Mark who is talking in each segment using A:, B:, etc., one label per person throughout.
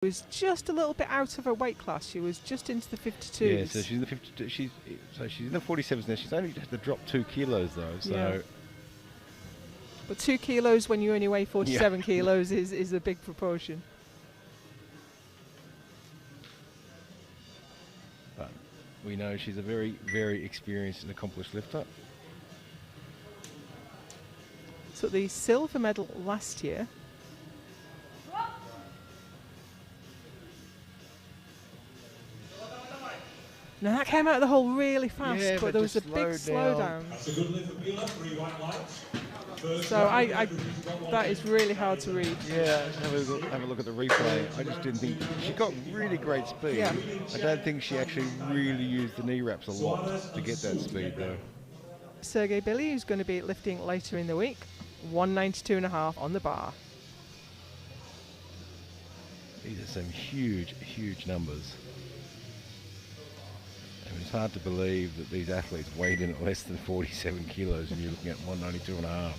A: was just a little bit out of her weight class. She was just into the 52s.
B: Yeah, so she's in the 52. She's in the 47s now. She's only had to drop 2 kilos though. So.
A: Yeah. But 2 kilos when you only weigh 47 kilos is a big proportion.
B: But we know she's a very, very experienced and accomplished lifter.
A: So the silver medal last year. Now that came out of the hole really fast,
B: Yeah,
A: but there was a big slowdown.
C: That's a good lift for Bila, 3 white lights.
A: So that is really hard to read.
B: Yeah, have a look at the replay. I just didn't think she got really great speed.
A: Yeah.
B: I don't think she actually really used the knee wraps a lot to get that speed though.
A: Sergey Billy, who's going to be lifting later in the week, 192.5 on the bar.
B: These are some huge, huge numbers. And it's hard to believe that these athletes weighed in at less than 47 kilos and you're looking at 192.5.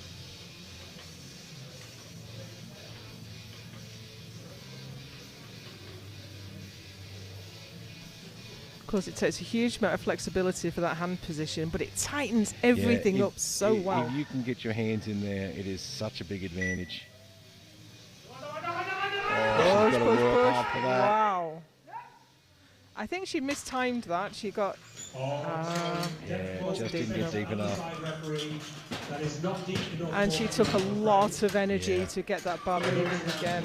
A: Of course, it takes a huge amount of flexibility for that hand position, but it tightens everything up so well.
B: If you can get your hands in there, it is such a big advantage. Oh, she's got to work hard for that.
A: Wow. I think she mistimed that. She got...
B: just didn't get deep enough.
A: And she took a lot of energy to get that bar moving again.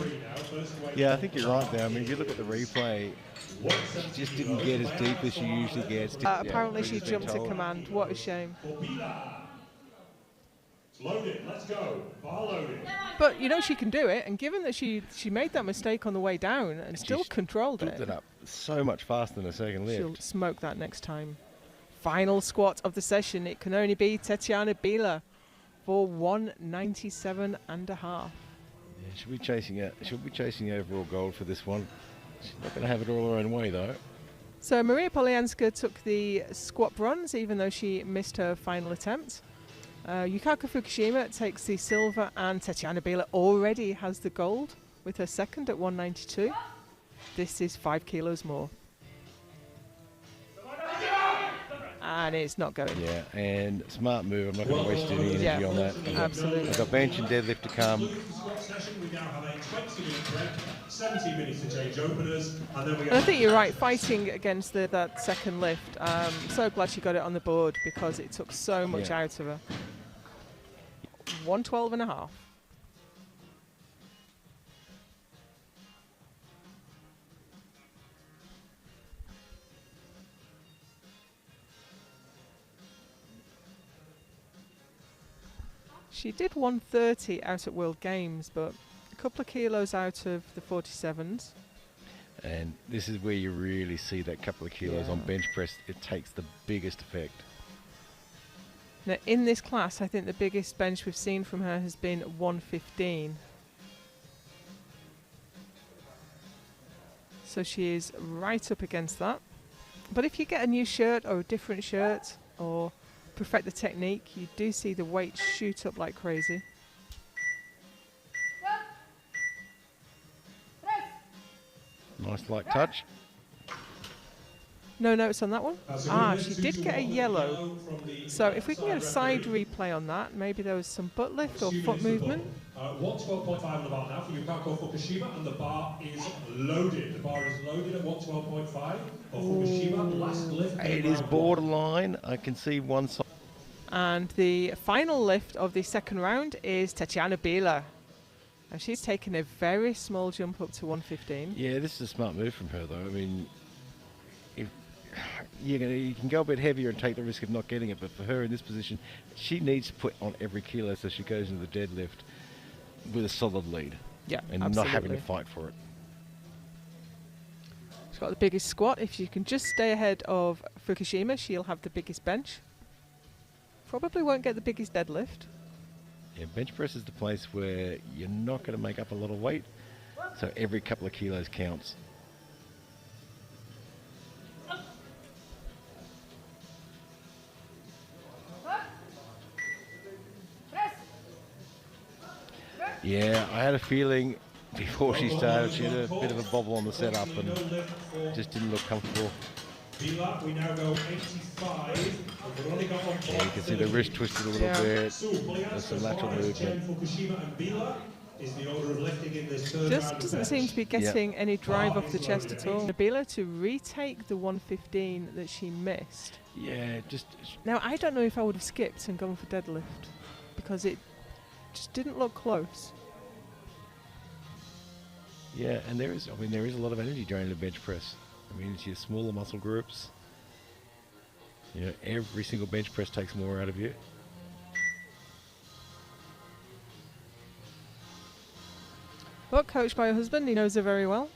B: Yeah, I think you're right there. I mean, if you look at the replay, she just didn't get as deep as she usually gets.
A: Apparently she jumped to command. What a shame.
C: Loaded, let's go. Bar loaded.
A: But you know she can do it, and given that she made that mistake on the way down and still controlled
B: it up so much faster than a second lift.
A: She'll smoke that next time. Final squat of the session. It can only be Tatiana Bila for 197.5.
B: Yeah, she'll be chasing the overall gold for this one. She's not going to have it all her own way though.
A: So Maria Polianska took the squat bronze, even though she missed her final attempt. Yukako Fukushima takes the silver, and Tatiana Bila already has the gold with her second at 192. This is 5 kilos more. And it's not going.
B: Yeah, and smart move. I'm not going to waste any energy on that.
A: Absolutely.
B: I've got bench and deadlift to come.
C: We now have a 20-minute break, 17 minutes to change openers, and then we
A: I think you're right, fighting against that second lift. So glad she got it on the board because it took so much out of her. 112.5. She did 130 out at World Games, but a couple of kilos out of the 47s.
B: And this is where you really see that couple of kilos on bench press. It takes the biggest effect.
A: Now, in this class, I think the biggest bench we've seen from her has been 115. So she is right up against that. But if you get a new shirt or a different shirt or perfect the technique, you do see the weight shoot up like crazy.
B: Nice light touch.
A: No notes on that one. She did get a yellow. So if we can get a side replay on that, maybe there was some butt lift or foot movement.
C: 112.5 on the bar now for Yukako Fukushima, and the bar is loaded. The bar is loaded at 112.5 for Fukushima. Last lift.
B: It is borderline. I can see one side.
A: And the final lift of the second round is Tatiana Bila. And she's taken a very small jump up to 115.
B: Yeah, this is a smart move from her, though. I mean, if you can go a bit heavier and take the risk of not getting it, but for her in this position, she needs to put on every kilo so she goes into the deadlift with a solid lead.
A: Yeah,
B: and
A: absolutely.
B: not having to fight for it.
A: She's got the biggest squat. If you can just stay ahead of Fukushima, she'll have the biggest bench. Probably won't get the biggest deadlift.
B: Yeah, bench press is the place where you're not going to make up a lot of weight, so every couple of kilos counts. Yeah, I had a feeling before she started. She had a bit of a bobble on the setup and just didn't look comfortable.
C: Bila, we now go 85.
B: Yeah, you can see the wrist twisted a little bit. There's some lateral movement.
C: Fukushima and Bila is the order of lifting in this third
A: Just
C: round
A: doesn't
C: of
A: seem
C: bench.
A: to be getting any drive off the chest at all.
C: loaded.
A: Nabila to retake the 115 that she missed.
B: Yeah, just
A: Now, I don't know if I would have skipped and gone for deadlift because it just didn't look close.
B: yeah, and there is a lot of energy drain in the bench press. I mean, it's your smaller muscle groups. You know, every single bench press takes more out of you.
A: But coached by her husband, he knows her very well.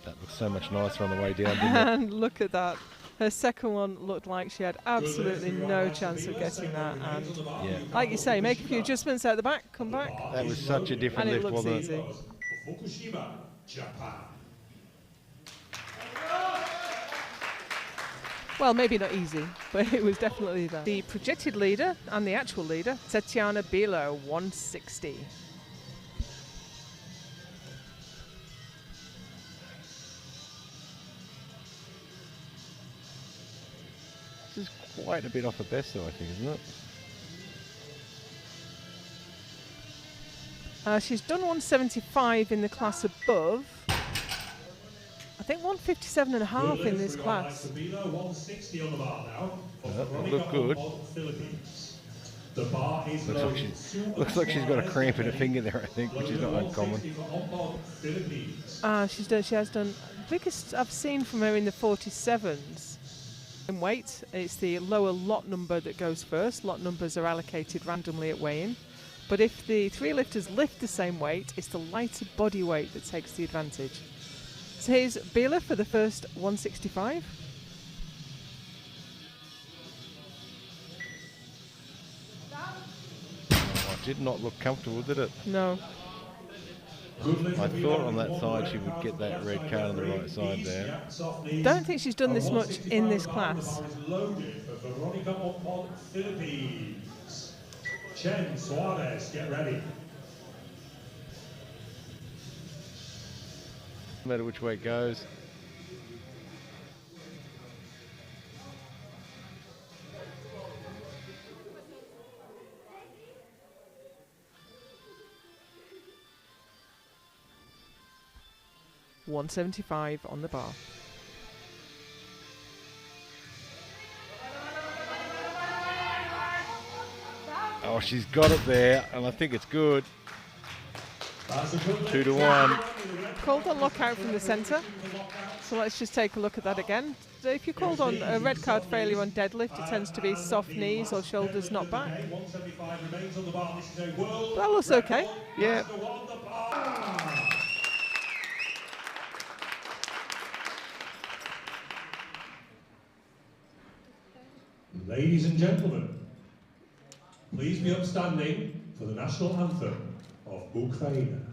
B: That looks so much nicer on the way down, didn't it?
A: And look at that. Her second one looked like she had absolutely no chance of getting that. And
B: Yeah.
A: like you say, make a few adjustments out the back, come back.
B: That was such a different
A: And it
B: lift,
A: looks
B: wasn't
A: easy.
B: it?
C: Fukushima, Japan.
A: Well, maybe not easy, but it was definitely there. The projected leader and the actual leader, Tatiana Bilo, 160.
B: This is quite a bit off the best, though, I think, isn't it?
A: She's done 175 in the class above. I think 157 and a half in this class.
C: 160 on the bar now.
B: That looked good.
C: Philippines. The bar is
B: Looks like she's got a cramp in her finger there, I think, which is not uncommon.
A: She has done. Biggest I've seen from her in the 47s. In weight, it's the lower lot number that goes first. Lot numbers are allocated randomly at weigh-in. But if the three lifters lift the same weight, it's the lighter body weight that takes the advantage. So here's Bila for the first 165.
B: Oh, did not look comfortable, did it?
A: No.
B: I thought on that side she would get that red card on the right side there.
A: Don't think she's done this much in this class.
C: Chen Suarez, get ready.
B: No matter which way it goes.
A: $175 on the bar.
B: Oh, she's got it there, and I think it's good. 2 to 1.
A: Called on lockout from the centre. So let's just take a look at that again. So if you're called on a red card failure on deadlift, it tends to be soft knees or shoulders not back. But that looks okay.
B: Yeah.
C: Ladies and gentlemen, please be upstanding for the national anthem of Ukraine.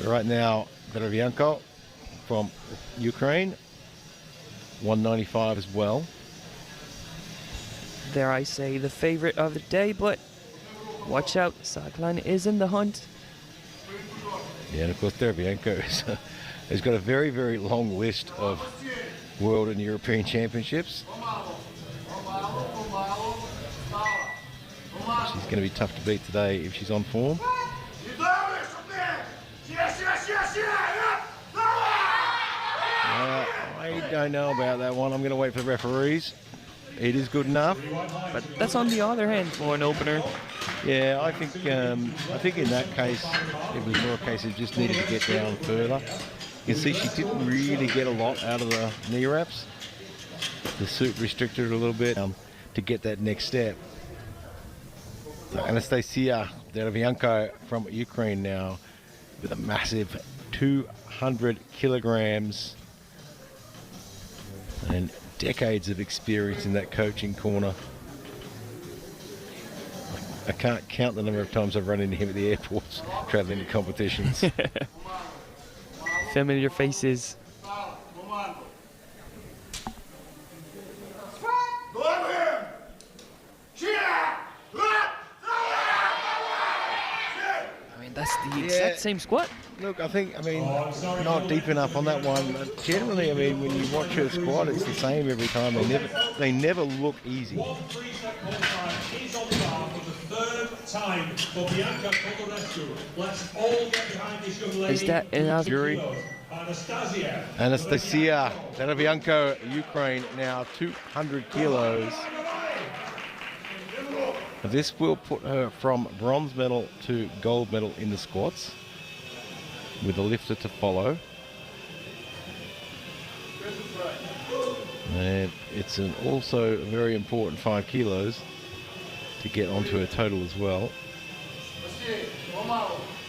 B: But right now, Deravianko from Ukraine, 195 as well.
D: There I say the favorite of the day, but watch out, Saklan is in the hunt.
B: Yeah, and of course Deravianko has got a very, very long list of world and European championships. She's going to be tough to beat today if she's on form. I don't know about that one. I'm going to wait for the referees. It is good enough.
D: But that's on the other hand for an opener.
B: Yeah, I think in that case, it was more a case of just needed to get down further. You can see she didn't really get a lot out of the knee wraps. The suit restricted her a little bit to get that next step. So Anastasia Deravianko from Ukraine now with a massive 200 kilograms and decades of experience in that coaching corner. I can't count the number of times I've run into him at the airports traveling to competitions.
D: Familiar faces. I mean, that's the exact same squat.
B: Look, I mean, not deep enough on that one. Generally, I mean, when you watch her squat, it's the same every time. They never look easy.
D: Is that enough,
B: jury? Anastasia Deravianko, Ukraine, now 200 kilos. This will put her from bronze medal to gold medal in the squats, with a lifter to follow. And it's also a very important 5 kilos to get onto her total as well.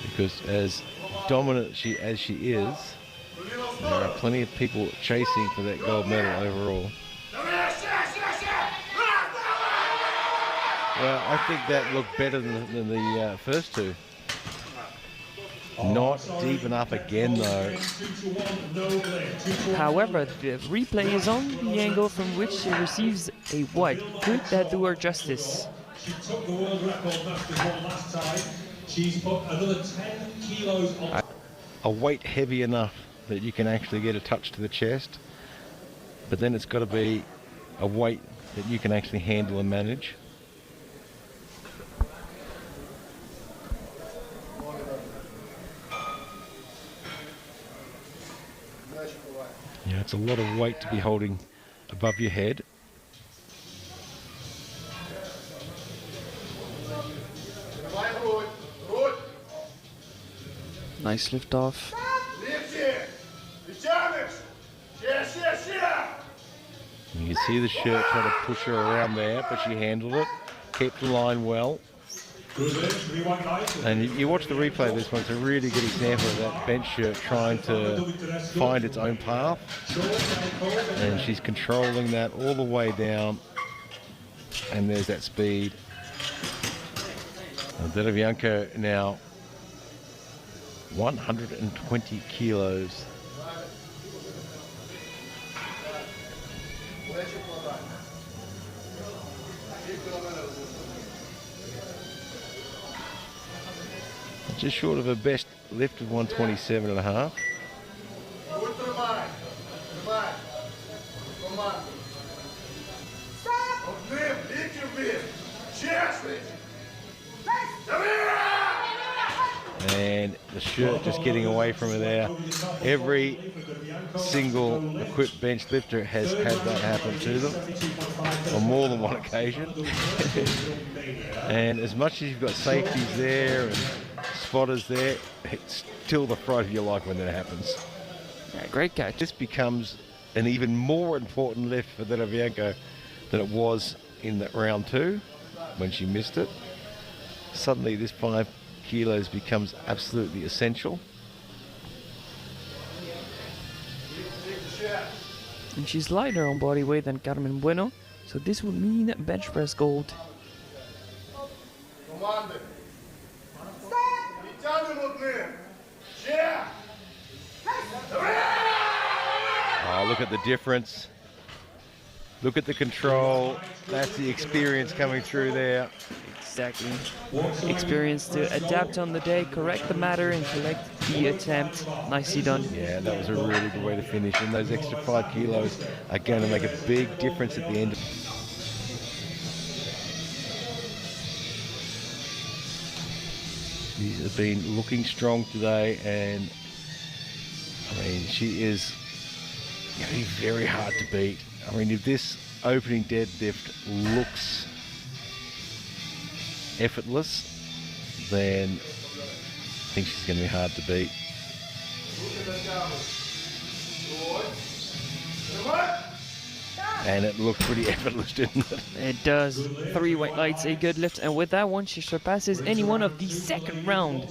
B: Because as dominant as she is, there are plenty of people chasing for that gold medal overall. Well, I think that looked better than the first two. Not deep enough again, though.
D: However, the replay is on the angle from which she receives a white. Could that do her justice?
C: She took the world record masters one last time. She's put another 10 kilos on.
B: A weight heavy enough that you can actually get a touch to the chest, but then it's got to be a weight that you can actually handle and manage. Yeah, it's a lot of weight to be holding above your head.
D: Nice lift off.
B: You can see the shirt trying to push her around there, but she handled it, kept the line well. And you watch the replay of this one, it's a really good example of that bench shirt trying to find its own path. And she's controlling that all the way down. And there's that speed. Deravianko now 120 kilos. Just short of her best lift of 127.5. And the shirt just getting away from her there. Every single equipped bench lifter has had that happen to them on more than one occasion. And as much as you've got safeties there and spotters there, it's still the fright of your life when that happens.
D: Yeah, great catch.
B: This becomes an even more important lift for Deravianko than it was in the round 2 when she missed it. Suddenly this 5 kilos becomes absolutely essential.
D: And she's lighter on body weight than Carmen Bueno, so this would mean bench press gold.
E: Yeah.
B: Oh, look at the difference. Look at the control. That's the experience coming through there.
D: Exactly. Experience to adapt on the day, correct the matter, and collect the attempt. Nicely done.
B: Yeah, that was a really good way to finish. And those extra 5 kilos are going to make a big difference at the end. She's been looking strong today, and I mean, she is going to be very hard to beat. I mean, if this opening deadlift looks effortless, then I think she's going to be hard to beat. And it looked pretty effortless, didn't it?
D: It does. 3 weight lights, a good lift, and with that one she surpasses anyone of the second round.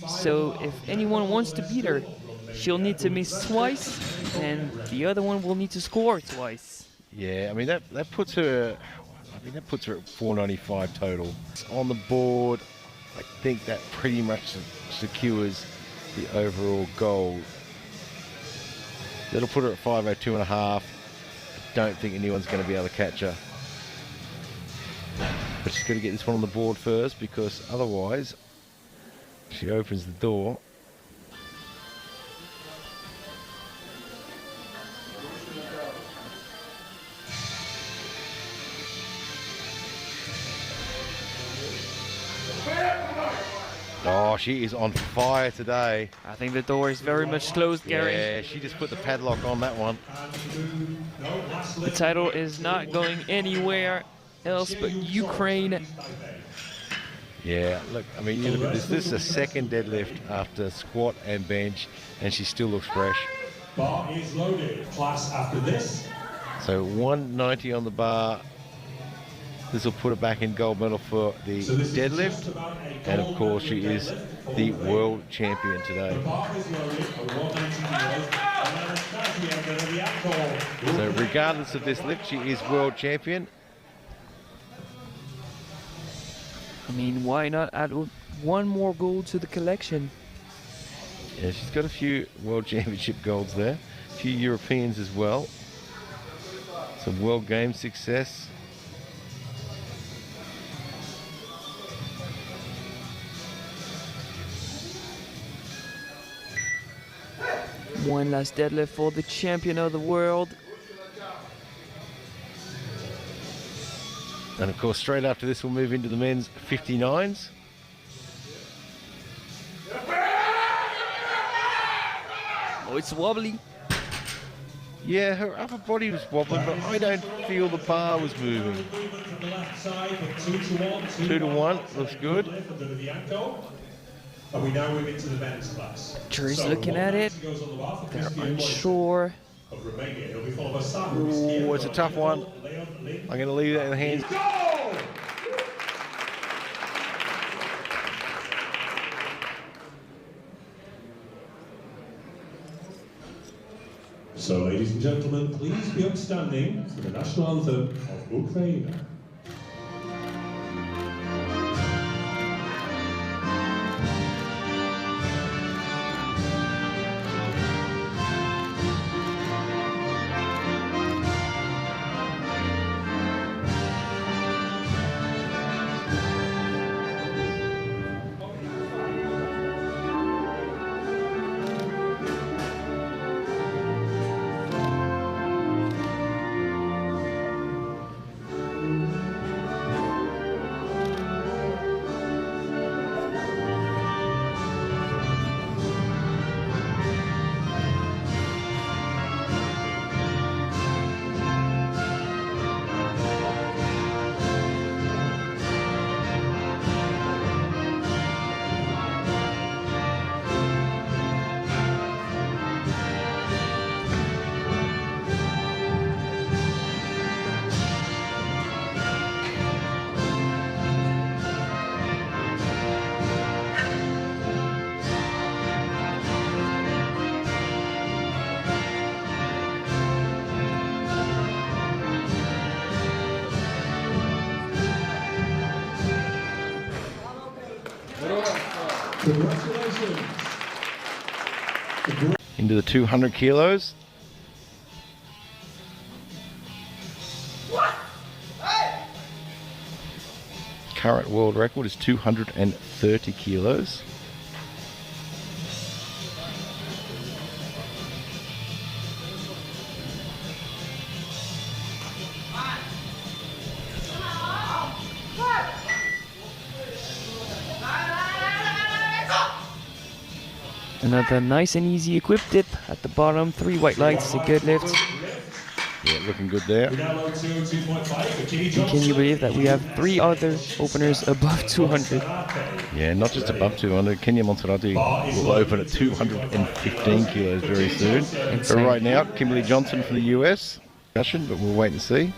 D: So if anyone wants to beat her, she'll need to miss twice, and the other one will need to score twice.
B: Yeah, I mean that puts her. I mean that puts her at 495 total on the board. I think that pretty much secures the overall gold. That'll put her at 502.5. I don't think anyone's going to be able to catch her. But she's got to get this one on the board first, because otherwise she opens the door. Oh, she is on fire today.
D: I think the door is very much closed, Gary.
B: Yeah, she just put the padlock on that one.
D: The title is not going anywhere else but Ukraine.
B: Yeah, look, I mean, you look at this. This is a second deadlift after squat and bench, and she still looks fresh.
C: Bar is loaded. Class after this.
B: So 190 on the bar. This will put her back in gold medal for the deadlift. And of course, she is the world champion today. So regardless of this lift, she is world champion.
D: I mean, why not add one more gold to the collection?
B: Yeah, she's got a few world championship golds there. A few Europeans as well. Some world game success.
D: One last deadlift for the champion of the world.
B: And of course, straight after this, we'll move into the men's 59s.
D: Oh, it's wobbly.
B: Yeah, her upper body was wobbling, but I don't feel the bar was moving. 2 to 1, looks good.
C: And we now move into the men's class.
D: Jury's looking at it. They're unsure.
B: Oh, it's a tough one. I'm going to leave that in the hands.
C: So, ladies and gentlemen, please be upstanding for the national anthem of Ukraine.
B: Into the 200 kilos. current world record is 230 kilos.
D: Another nice and easy equip dip at the bottom. 3 white lights, a good lift.
B: Yeah, looking good there.
D: And can you believe that we have 3 other openers above 200?
B: Yeah, not just above 200. Kenya Monserrate will open at 215 kilos very soon.
D: Insane.
B: But right now, Kimberly Johnson from the US. Discussion, but we'll wait and see.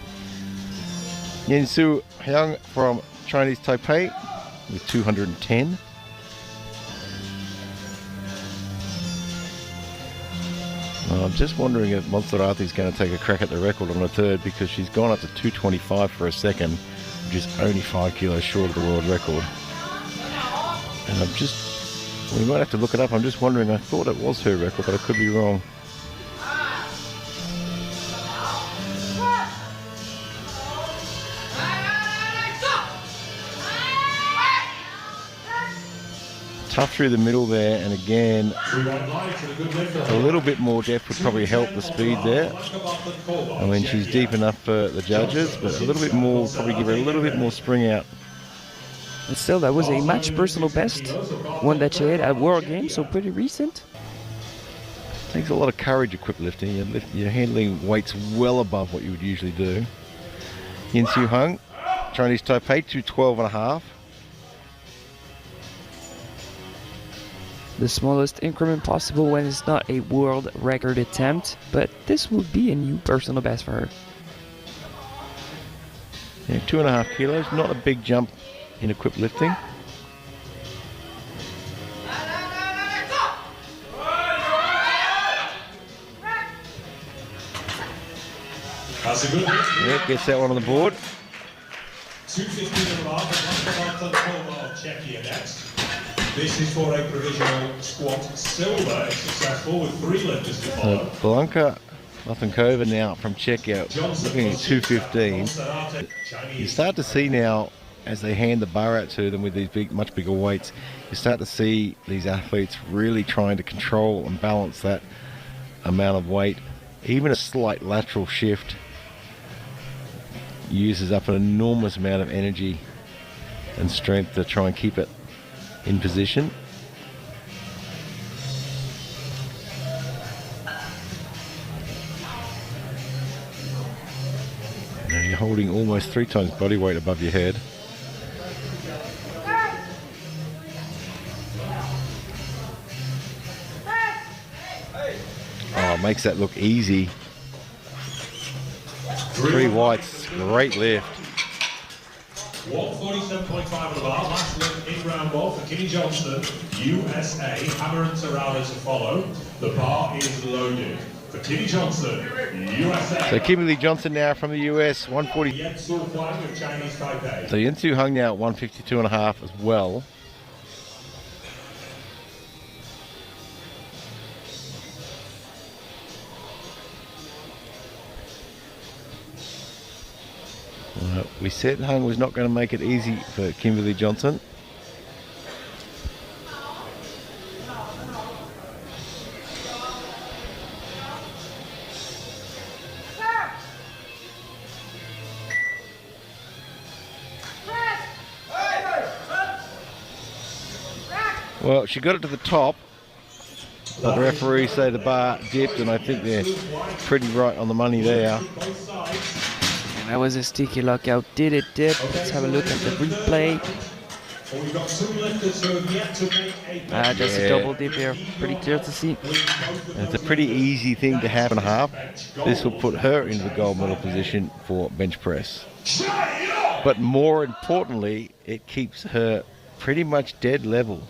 B: Yinsu Hyung from Chinese Taipei with 210. I'm just wondering if Monserrate is going to take a crack at the record on the third, because she's gone up to 225 for a second, which is only 5 kilos short of the world record. And we might have to look it up. I'm just wondering, I thought it was her record, but I could be wrong. Tough through the middle there, and again, a little bit more depth would probably help the speed there. I mean, she's deep enough for the judges, but a little bit more, probably give her a little bit more spring out.
D: And still, that was a match personal best, one that she had at World Games, so pretty recent.
B: Takes a lot of courage equipped lifting. You're handling weights well above what you would usually do. Yinsu Hyung, Chinese Taipei, 212.5.
D: The smallest increment possible when it's not a world record attempt, but this would be a new personal best for her.
B: Yeah, 2.5 kilos, not a big jump in equipped lifting.
C: That's a good lift.
B: Yeah, gets that one on the board.
C: 215 of Czechia next. This is for a provisional squat silver, successful with 3 lifters to follow.
B: Blanka Matankova now from Czechia, looking at 215. You start to see now, as they hand the bar out to them with these much bigger weights, you start to see these athletes really trying to control and balance that amount of weight. Even a slight lateral shift uses up an enormous amount of energy and strength to try and keep it in position. Now you're holding almost 3 times body weight above your head. Oh, makes that look easy. 3 whites, great lift.
C: 147.5 of the bar, last lift in round 1 for Kimmy Johnson, USA. Hammer and Serrano to follow. The bar is loaded for Kimmy Johnson, USA.
B: So Kimberly Johnson now from the US, 140.
C: Yinsu Hyung of Chinese Taipei.
B: So Yinsu Hyung now at 152.5 as well. We said Hyung was not going to make it easy for Kimberly Johnson. Well, she got it to the top, but the referees say the bar dipped, and I think they're pretty right on the money there.
D: And that was a sticky lockout. Did it dip? Let's have a look at the replay. Just a double dip here. Pretty clear to see.
B: And it's a pretty easy thing to have in half. This will put her into the gold medal position for bench press. But more importantly, it keeps her pretty much dead level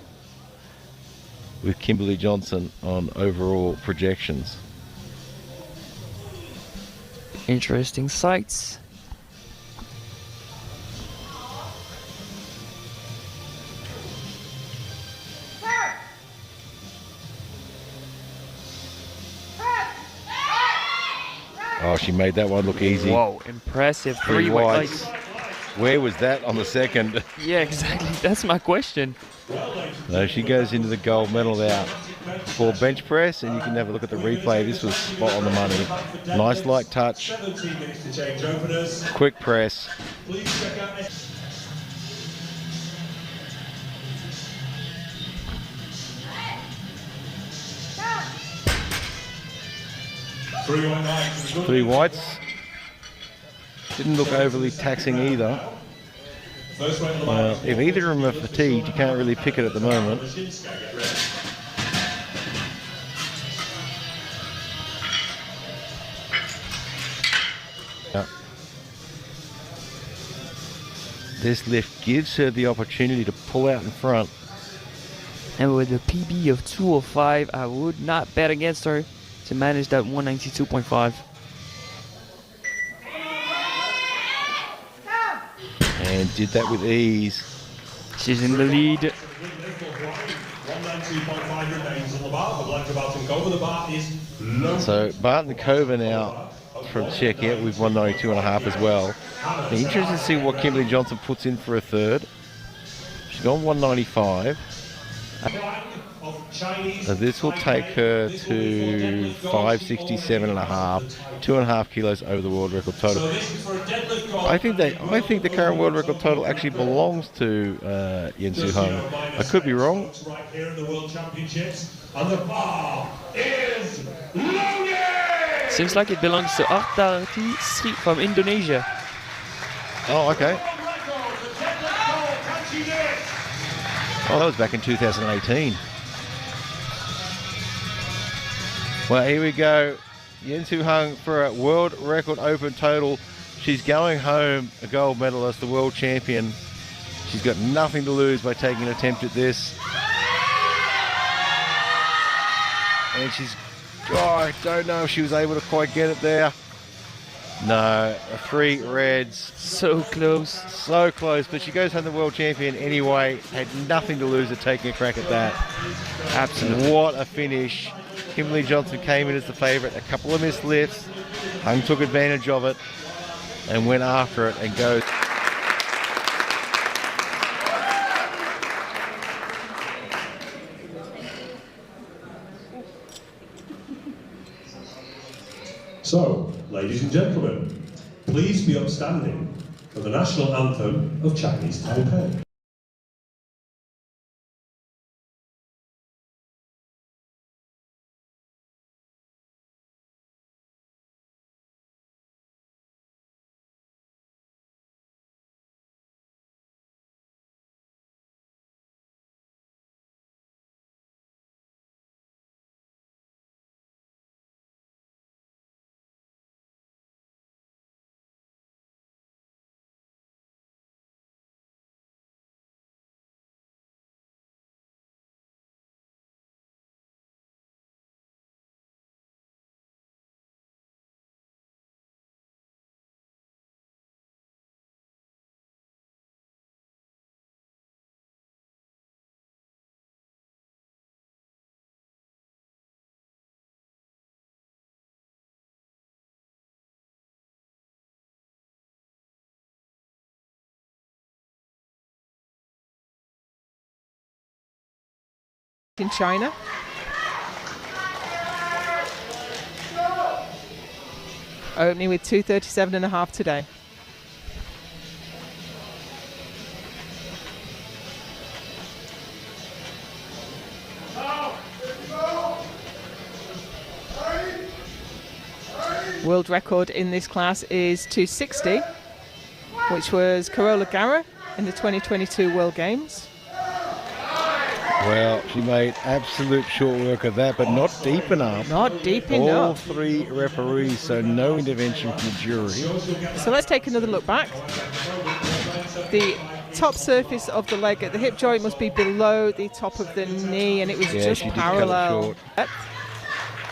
B: with Kimberly Johnson on overall projections.
D: Interesting sights.
B: Oh, she made that one look easy.
D: Whoa, impressive. 3 white lights.
B: Where was that on the second?
D: Yeah, exactly. That's my question.
B: No, she goes into the gold medal out for bench press, and you can have a look at the replay. This was spot on the money. Nice light touch, quick press. Three whites. Didn't look overly taxing either. If either of them are fatigued, you can't really pick it at the moment. This lift gives her the opportunity to pull out in front.
D: And with a PB of 205, I would not bet against her to manage that 192.5.
B: And did that with ease.
D: She's in the lead.
B: So Bartnikova now from Czechia with 192.5 as well. Be interested to see what Kimberly Johnson puts in for a third. She's gone 195. So this will take her to 567.5, 2.5 kilos over the world record total. I think the current world record total actually belongs to Yen Su Hung. I could be wrong.
D: Seems like it belongs to Artati Sri from Indonesia.
B: Oh, okay. Oh, that was back in 2018. Well, here we go. Yen Su Hung for a world record open total. She's going home a gold medalist, the world champion. She's got nothing to lose by taking an attempt at this. And she's, I don't know if she was able to quite get it there. No, 3 reds.
D: So close.
B: So close, but she goes home the world champion anyway. Had nothing to lose at taking a crack at that.
D: Absolutely.
B: What a finish. Kimberly Johnson came in as the favourite. A couple of missed lifts. Hung took advantage of it and went after it and goes.
C: So, ladies and gentlemen, please be upstanding for the national anthem of Chinese Taipei.
A: In China. Opening with 237.5 today. World record in this class is 260, which was Carola Garra in the 2022 World Games.
B: Well, she made absolute short work of that, but not deep enough.
A: Not deep
B: All
A: enough.
B: 3 referees, so no intervention from the jury.
A: So let's take another look back. The top surface of the leg at the hip joint must be below the top of the knee, and it was just
B: she did
A: parallel.
B: cut it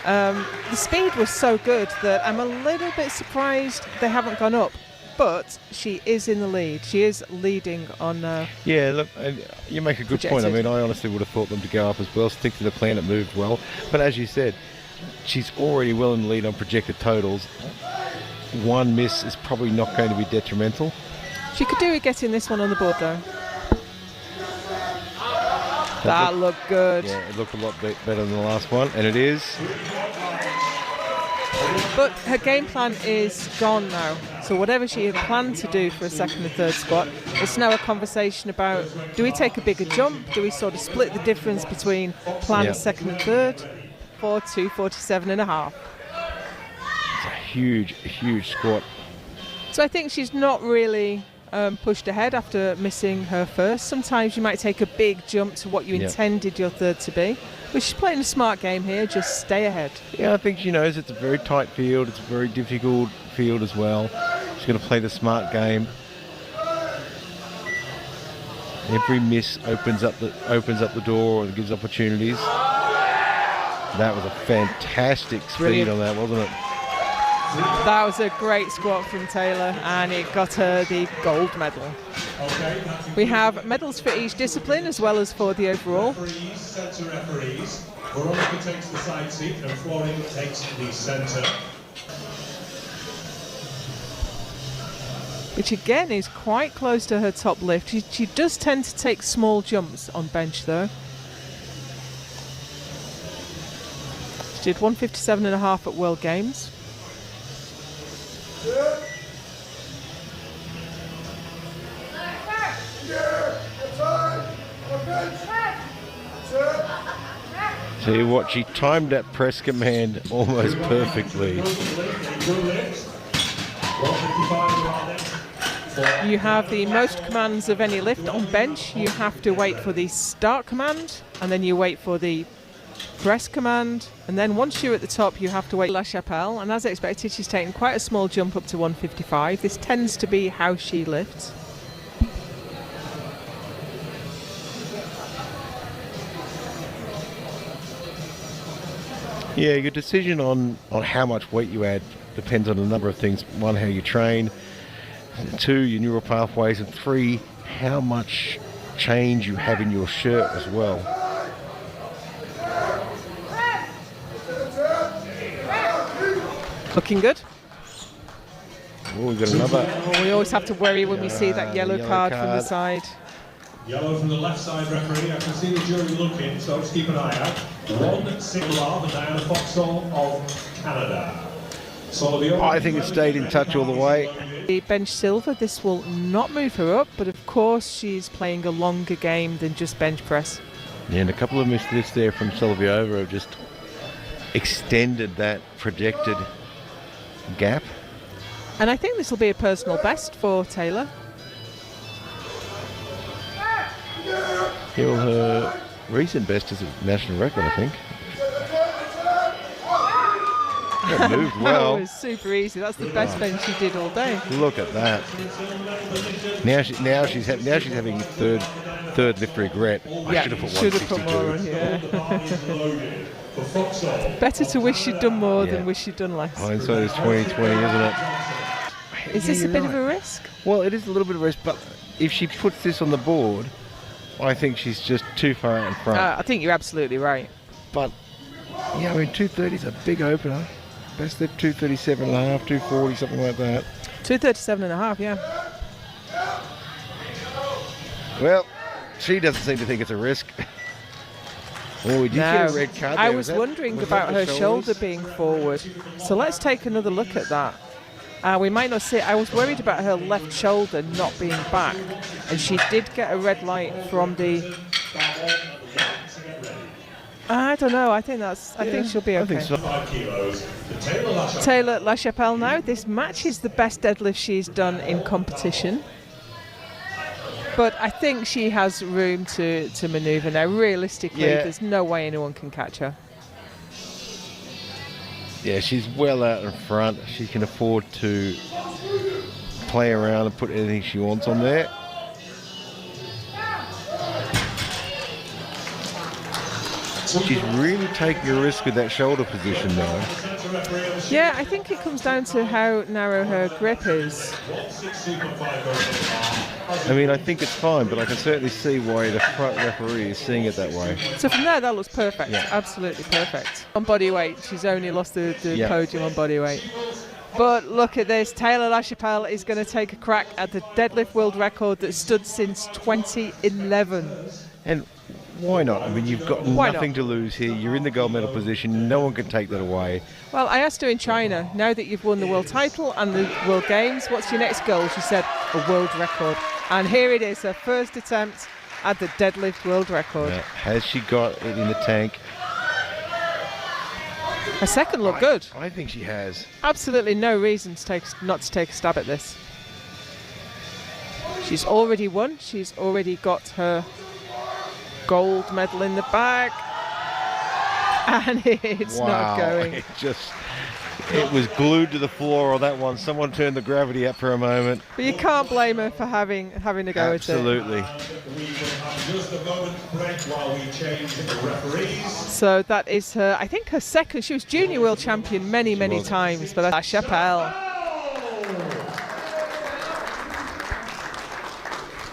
B: short.
A: The speed was so good that I'm a little bit surprised they haven't gone up. But she is in the lead. She is leading on.
B: Yeah, look, you make a good point. I mean, I honestly would have thought them to go up as well. Stick to the plan, it moved well. But as you said, she's already well in the lead on projected totals. One miss is probably not going to be detrimental.
A: She could do with getting this one on the board though. That looked good.
B: Yeah, it looked a lot better than the last one, and it is.
A: But her game plan is gone now. So whatever she had planned to do for a second and third squat, it's now a conversation about, do we take a bigger jump? Do we sort of split the difference between planned second and third for 247.5?
B: It's a huge squat.
A: So I think she's not really pushed ahead after missing her first. Sometimes you might take a big jump to what you intended your third to be. But she's playing a smart game here, just stay ahead.
B: Yeah, I think she knows it's a very tight field. It's a very difficult field as well. She's going to play the smart game. Every miss opens up the door or gives opportunities. That was a fantastic speed on that, wasn't it?
A: That was a great squat from Taylor, and it got her the gold medal. We have medals for each discipline as well as for the overall.
C: Centre referees. Veronica takes the side seat and Florian takes the centre.
A: Which again is quite close to her top lift. She does tend to take small jumps on bench though. She did 157.5 at World Games.
B: See what, she timed that press command almost perfectly.
A: You have the most commands of any lift on bench. You have to wait for the start command, and then you wait for the press command, and then once you're at the top you have to wait. La Chapelle, and as expected she's taken quite a small jump up to 155. This tends to be how she lifts.
B: Yeah, your decision on how much weight you add depends on a number of things. One, how you train. Two, your neural pathways. And three, how much change you have in your shirt as well.
A: Looking good.
B: Oh, we've got another.
A: Oh, we always have to worry when we see that yellow card from the side.
C: Yellow from the left side referee. I can see the jury looking, so just keep an eye out. One single and Diana Foxall of Canada. So
B: I think it stayed in touch all the way.
A: The bench silver, this will not move her up, but of course she's playing a longer game than just bench press.
B: Yeah, and a couple of missed lifts there from Sylviova have just extended that projected gap.
A: And I think this will be a personal best for Taylor.
B: Yeah, well, her recent best is a national record, I think. That moved well.
A: That was super easy. That's the best bench she did all day.
B: Look at that. Now she's having third lift regret. I should have put 162.
A: Yeah. Better to wish you'd done more than wish you'd done less.
B: Hindsight is 20/20, isn't it?
A: Is this a bit of a risk?
B: Well, it is a little bit of a risk, but if she puts this on the board, I think she's just too far out in front.
A: I think you're absolutely right.
B: But yeah, I mean, 230 is a big opener. Best lift 237.5, 240, something like that.
A: 237.5, yeah.
B: Well, she doesn't seem to think it's a risk. Oh, did you get a red card there?
A: I was wondering about her shoulder being forward. So let's take another look at that. We might not see it. I was worried about her left shoulder not being back. And she did get a red light from the... I don't know. I think she'll be okay.
B: I think so.
A: Taylor La Chapelle now. This matches the best deadlift she's done in competition. But I think she has room to manoeuvre now. Realistically, there's no way anyone can catch her.
B: Yeah, she's well out in front. She can afford to play around and put anything she wants on there. She's really taking a risk with that shoulder position though.
A: Yeah, I think it comes down to how narrow her grip is.
B: I mean, I think it's fine, but I can certainly see why the front referee is seeing it that way.
A: So from there, that looks perfect.
B: Yeah.
A: Absolutely perfect. On body weight, she's only lost the podium on body weight. But look at this. Taylor LaChapelle is going to take a crack at the deadlift world record that stood since 2011.
B: And why not? I mean, you've got nothing to lose here. You're in the gold medal position. No one can take that away.
A: Well, I asked her in China, now that you've won the world title and the World Games, what's your next goal? She said, a world record. And here it is, her first attempt at the deadlift world record.
B: Has she got it in the tank?
A: Her second looked good.
B: I think she has.
A: Absolutely no reason to not to take a stab at this. She's already won. She's already got her gold medal in the bag. And it's not going.
B: It was glued to the floor on that one. Someone turned the gravity up for a moment.
A: But you can't blame her for having a go at it.
B: Absolutely.
C: We will have just a moment break while we change the referees.
A: So that is her, I think her second. She was junior world champion many times, but that's LaChapelle.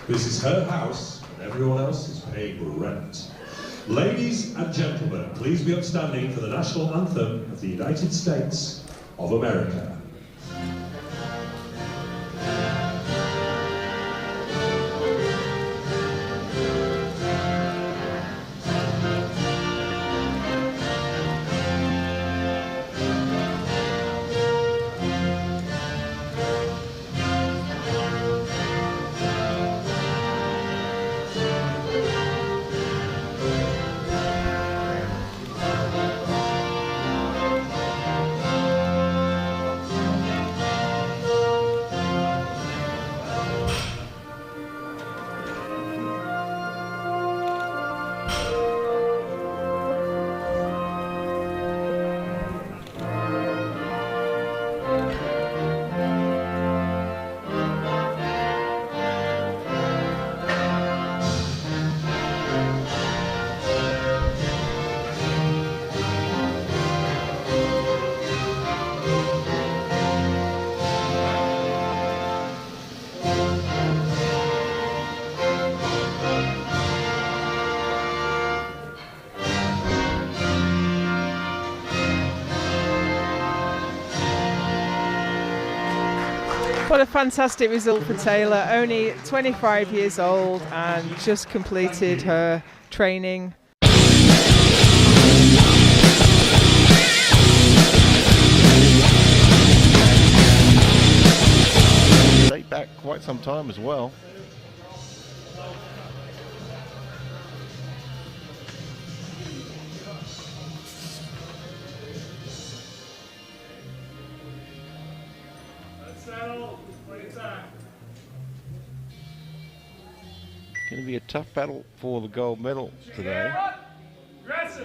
C: This is her house, and everyone else is paying rent. Ladies and gentlemen, please be upstanding for the national anthem of the United States of America.
A: What a fantastic result for Taylor, only 25 years old and just completed her training.
B: Date back quite some time as well. Going to be a tough battle for the gold medal today.
D: That's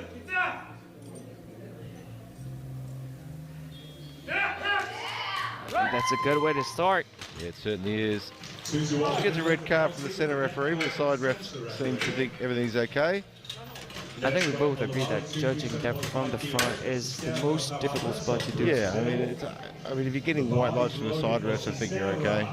D: a good way to start.
B: Yeah, it certainly is. She gets a red card from the centre referee, but the side refs seem to think everything's okay.
D: I think we both agree that judging that from the front is the most difficult spot to do.
B: Yeah, I mean, if you're getting white lights from the side refs, I think you're okay.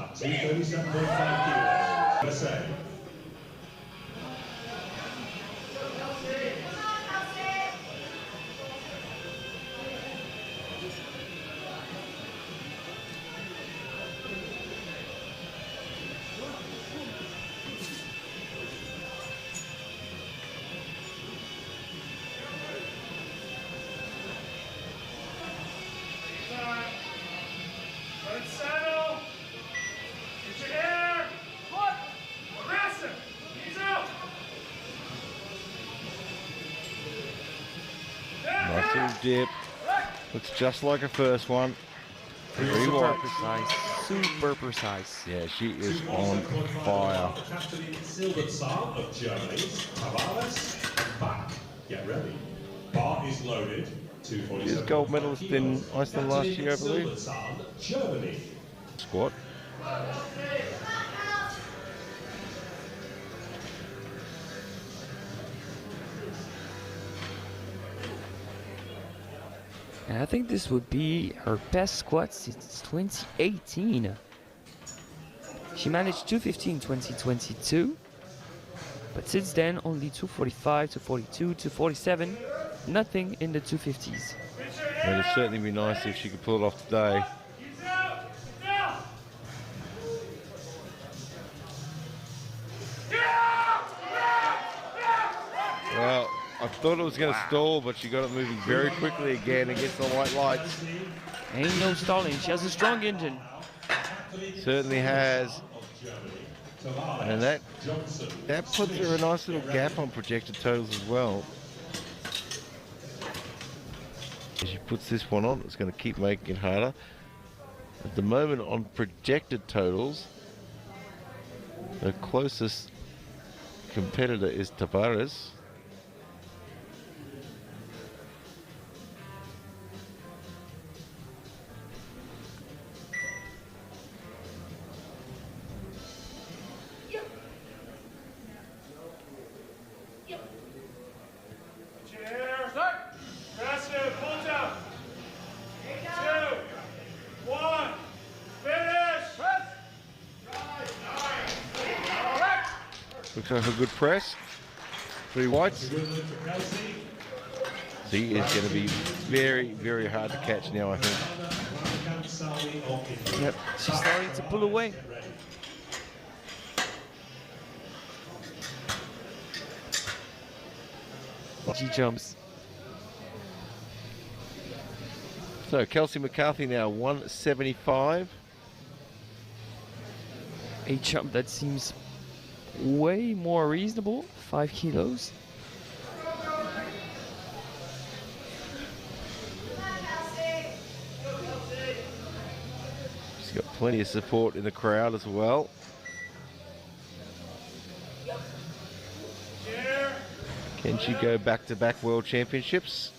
B: Nice little dip. Looks just like a first one.
D: Super precise. Super precise.
B: Yeah, she is on fire.
C: Get ready. Bar is loaded.
B: She was gold medalist in Iceland last year, I believe.
C: Germany.
B: Squat.
D: And I think this would be her best squat since 2018. She managed 250 in 2022, but since then only 245, 242, 247, nothing in the 250s.
B: It'd certainly be nice if she could pull it off today. I thought it was going to stall, but she got it moving very quickly again against the white lights.
D: Ain't no stalling. She has a strong engine.
B: Certainly has. And that puts her a nice little gap on projected totals as well. As she puts this one on, it's going to keep making it harder. At the moment on projected totals, the closest competitor is Tavares. Looks like a good press. 3 whites. She is going to be very, very hard to catch now, I think.
D: Yep, she's starting to pull away. She jumps.
B: So Kelsey McCarthy now 175.
D: A jump that seems way more reasonable, 5 kilos.
B: She's got plenty of support in the crowd as well. Can she go back-to-back World Championships?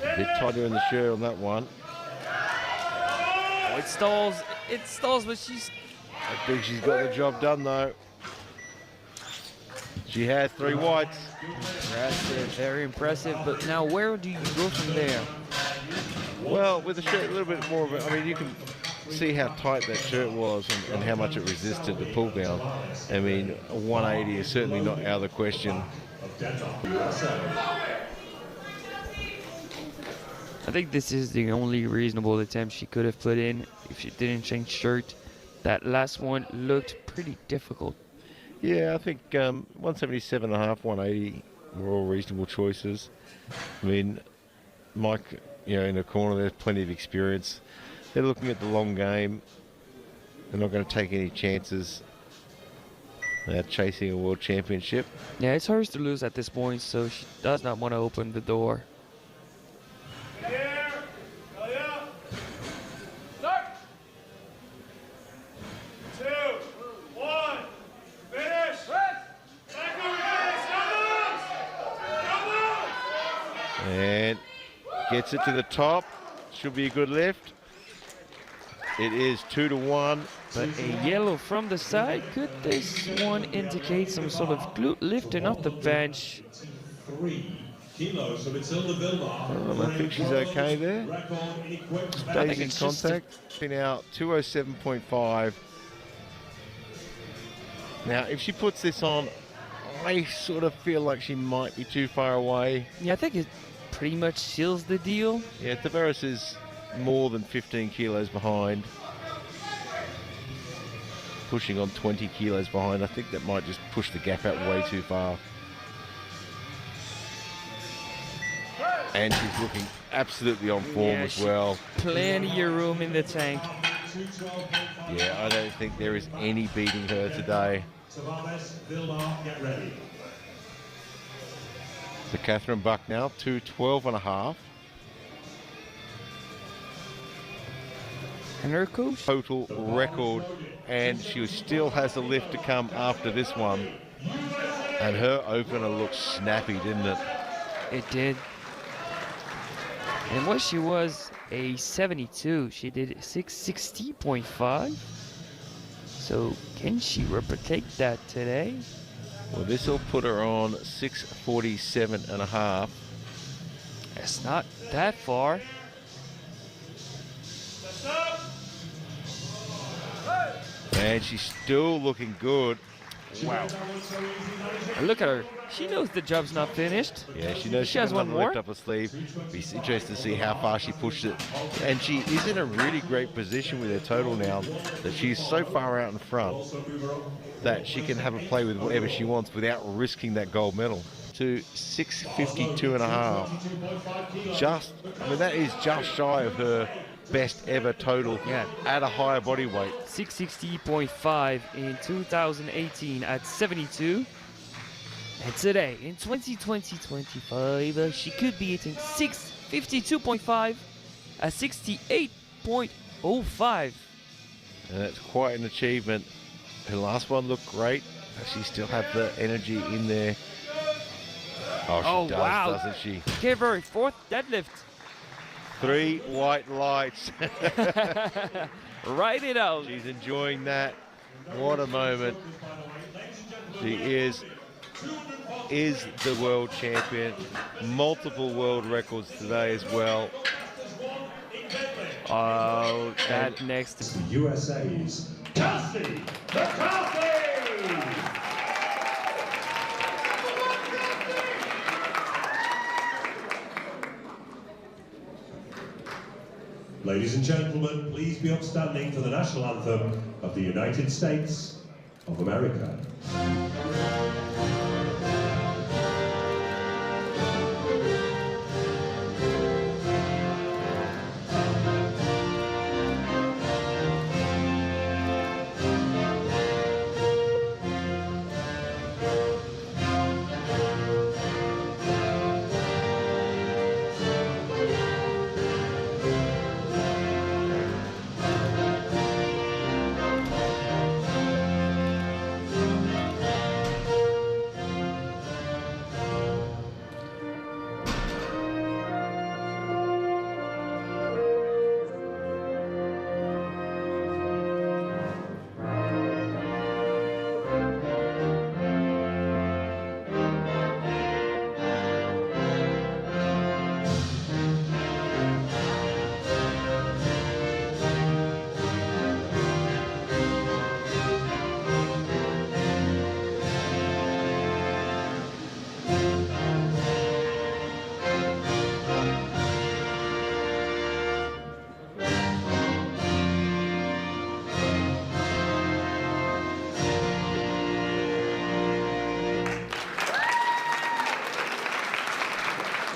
B: A bit tighter in the shirt on that one.
D: Oh, it stalls, but she's...
B: I think she's got the job done though. She has 3 whites.
D: Impressive, very impressive, but now where do you go from there?
B: Well, with the shirt a little bit more of it, I mean, you can see how tight that shirt was and how much it resisted the pull down. I mean, a 180 is certainly not out of the question.
D: I think this is the only reasonable attempt she could have put in if she didn't change shirt. That last one looked pretty difficult.
B: Yeah, I think 177.5, 180 were all reasonable choices. I mean, Mike, you know, in the corner, there's plenty of experience. They're looking at the long game. They're not going to take any chances. They're chasing a world championship.
D: Yeah, it's hers to lose at this point, so she does not want to open the door.
B: And gets it to the top. Should be a good lift. It is 2-1.
D: But a yellow from the side. Could this one indicate some sort of glute lifting off the bench?
C: 3 kilos, so it's
B: I think she's okay there. Stays in contact. Now 207.5. Now, if she puts this on, I sort of feel like she might be too far away.
D: Yeah, I think it pretty much seals the deal.
B: Yeah, Tavares is more than 15 kilos behind. Pushing on 20 kilos behind. I think that might just push the gap out way too far. And she's looking absolutely on form as well.
D: Plenty of room in the tank.
B: Yeah, I don't think there is any beating her today.
C: Get ready.
B: So Catherine Buck now, 212.5.
D: And her coach?
B: Total record, and she still has a lift to come after this one. And her opener looks snappy, didn't it?
D: It did. And what she was a 72, she did 660.5. So can she replicate that today?
B: Well, this will put her on 647.5.
D: It's not that far.
B: And she's still looking good. Wow.
D: And look at her. She knows the job's not finished.
B: Yeah, she knows
D: She has one more.
B: Lift up her sleeve. Be interested to see how far she pushes it. And she is in a really great position with her total now, that she's so far out in front that she can have a play with whatever she wants without risking that gold medal. To 652.5. I mean, that is just shy of her best ever total at a higher body weight.
D: 660.5 in 2018 at 72. And today, in 2020-25, she could be hitting 652.5 at 68.05.
B: And that's quite an achievement. Her last one looked great. She still had the energy in there. Oh, she does,
D: wow.
B: doesn't she?
D: Give her a fourth deadlift.
B: 3 white lights.
D: Write it out.
B: She's enjoying that. What a moment. She is the world champion. Multiple world records today as well.
D: Oh, that next.
C: The USA's Kelsey McCarthy! Ladies and gentlemen, please be upstanding for the national anthem of the United States of America.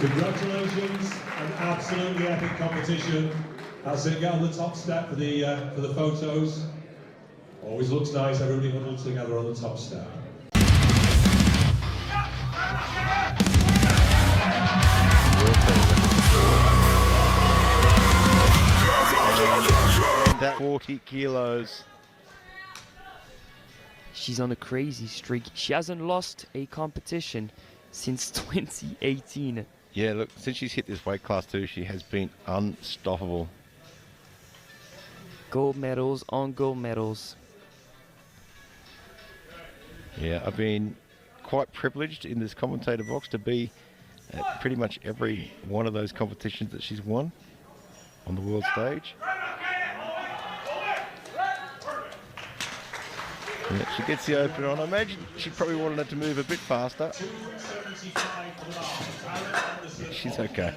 C: Congratulations, an absolutely epic competition. That's it, get on the top step for the photos. Always looks nice, everybody huddled together on the top step.
B: That 40 kilos.
D: She's on a crazy streak. She hasn't lost a competition since 2018.
B: Yeah, look, since she's hit this weight class too, she has been unstoppable.
D: Gold medals on gold medals.
B: Yeah, I've been quite privileged in this commentator box to be at pretty much every one of those competitions that she's won on the world stage. Yeah, she gets the opener on. I imagine she probably wanted it to move a bit faster. Yeah, she's okay.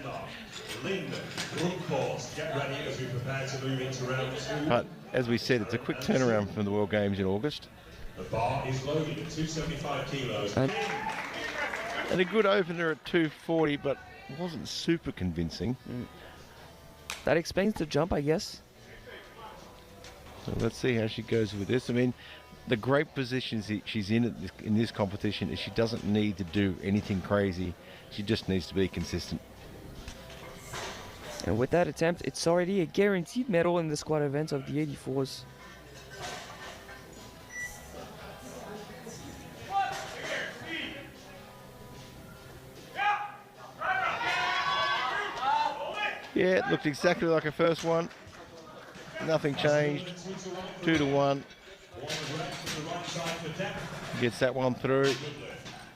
B: But as we said, it's a quick turnaround from the World Games in August.
C: The bar is loaded at 275 kilos.
B: And a good opener at 240, but wasn't super convincing.
D: That explains the jump, I guess.
B: So let's see how she goes with this. I mean, the great positions she's in this competition is she doesn't need to do anything crazy. She just needs to be consistent.
D: And with that attempt, it's already a guaranteed medal in the squad event of the 84s.
B: Yeah, it looked exactly like her first one. Nothing changed. 2-1. Gets that one through.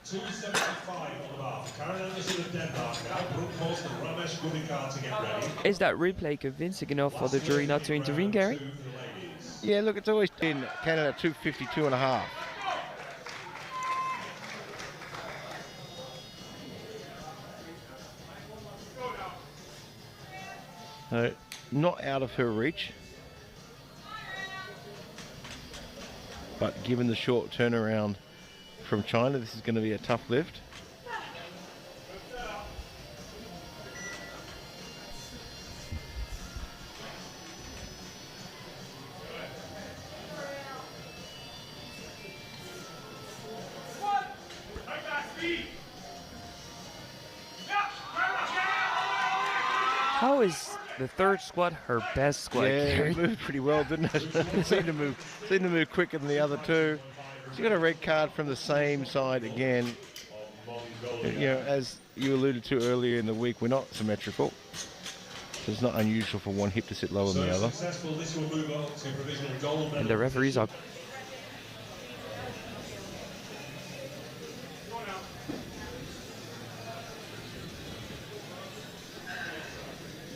C: 275 on the bar for Karen Anderson of Denmark now. Brooke Post and Ramesh Gudikar to get ready.
D: Is that replay convincing enough for the jury not to intervene, Gary?
B: Yeah, look, it's always been Canada 252.5. Not out of her reach, but given the short turnaround from China, this is going to be a tough lift.
D: How is the third squat her best squat?
B: Yeah, it moved pretty well, didn't it? It seemed to move quicker than the other two. She got a red card from the same side again. You know, as you alluded to earlier in the week, we're not symmetrical. So it's not unusual for one hip to sit lower than the other.
D: And the referees are...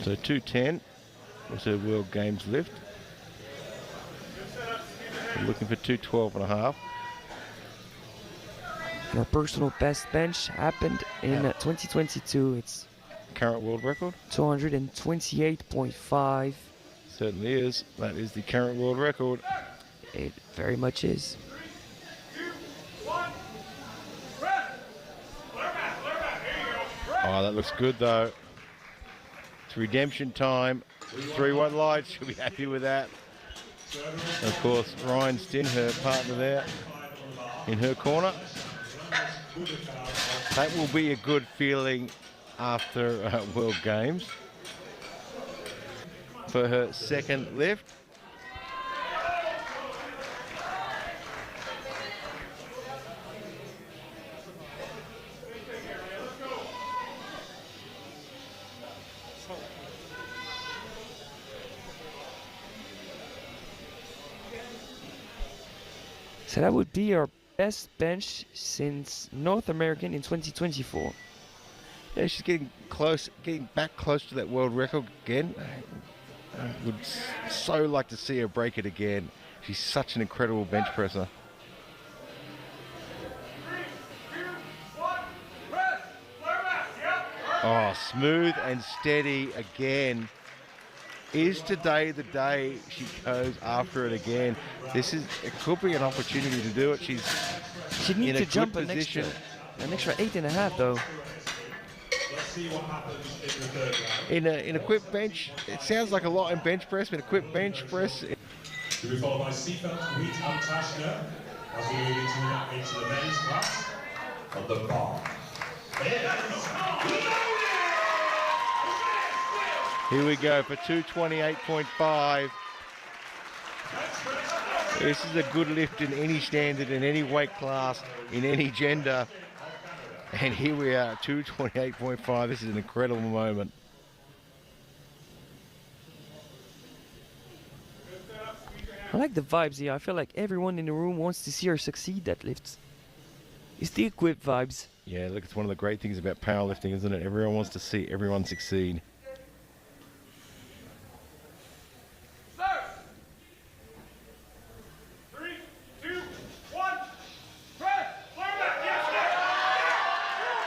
B: So 210 was her World Games lift. We're looking for 212 and a half.
D: Her personal best bench happened in 2022. It's
B: Current world record?
D: 228.5.
B: Certainly is. That is the current world record.
D: It very much is.
B: Oh, that looks good though. It's redemption time. 3-1 lights. She'll be happy with that. And of course, Ryan Stinn, her partner there, in her corner. That will be a good feeling after World Games. For her second lift.
D: So that would be our best bench since North American in 2024.
B: Yeah, she's getting close, getting back close to that world record again. I would so like to see her break it again. She's such an incredible bench presser. Oh, smooth and steady again. Is today the day she goes after it again? It could be an opportunity to do it. She'd
D: need to jump
B: an extra
D: 8.5 though.
C: Let's see what happens in the third round.
B: In a quick bench, it sounds like a lot in bench press, but a quick bench press.
C: To be followed by Seifert, Wheat and Tashner as we move into the men's class on the bar.
B: Here we go for 228.5. This is a good lift in any standard, in any weight class, in any gender. And here we are, 228.5. This is an incredible moment.
D: I like the vibes here. I feel like everyone in the room wants to see her succeed that lift. It's the equip vibes.
B: Yeah, look, it's one of the great things about powerlifting, isn't it? Everyone wants to see everyone succeed.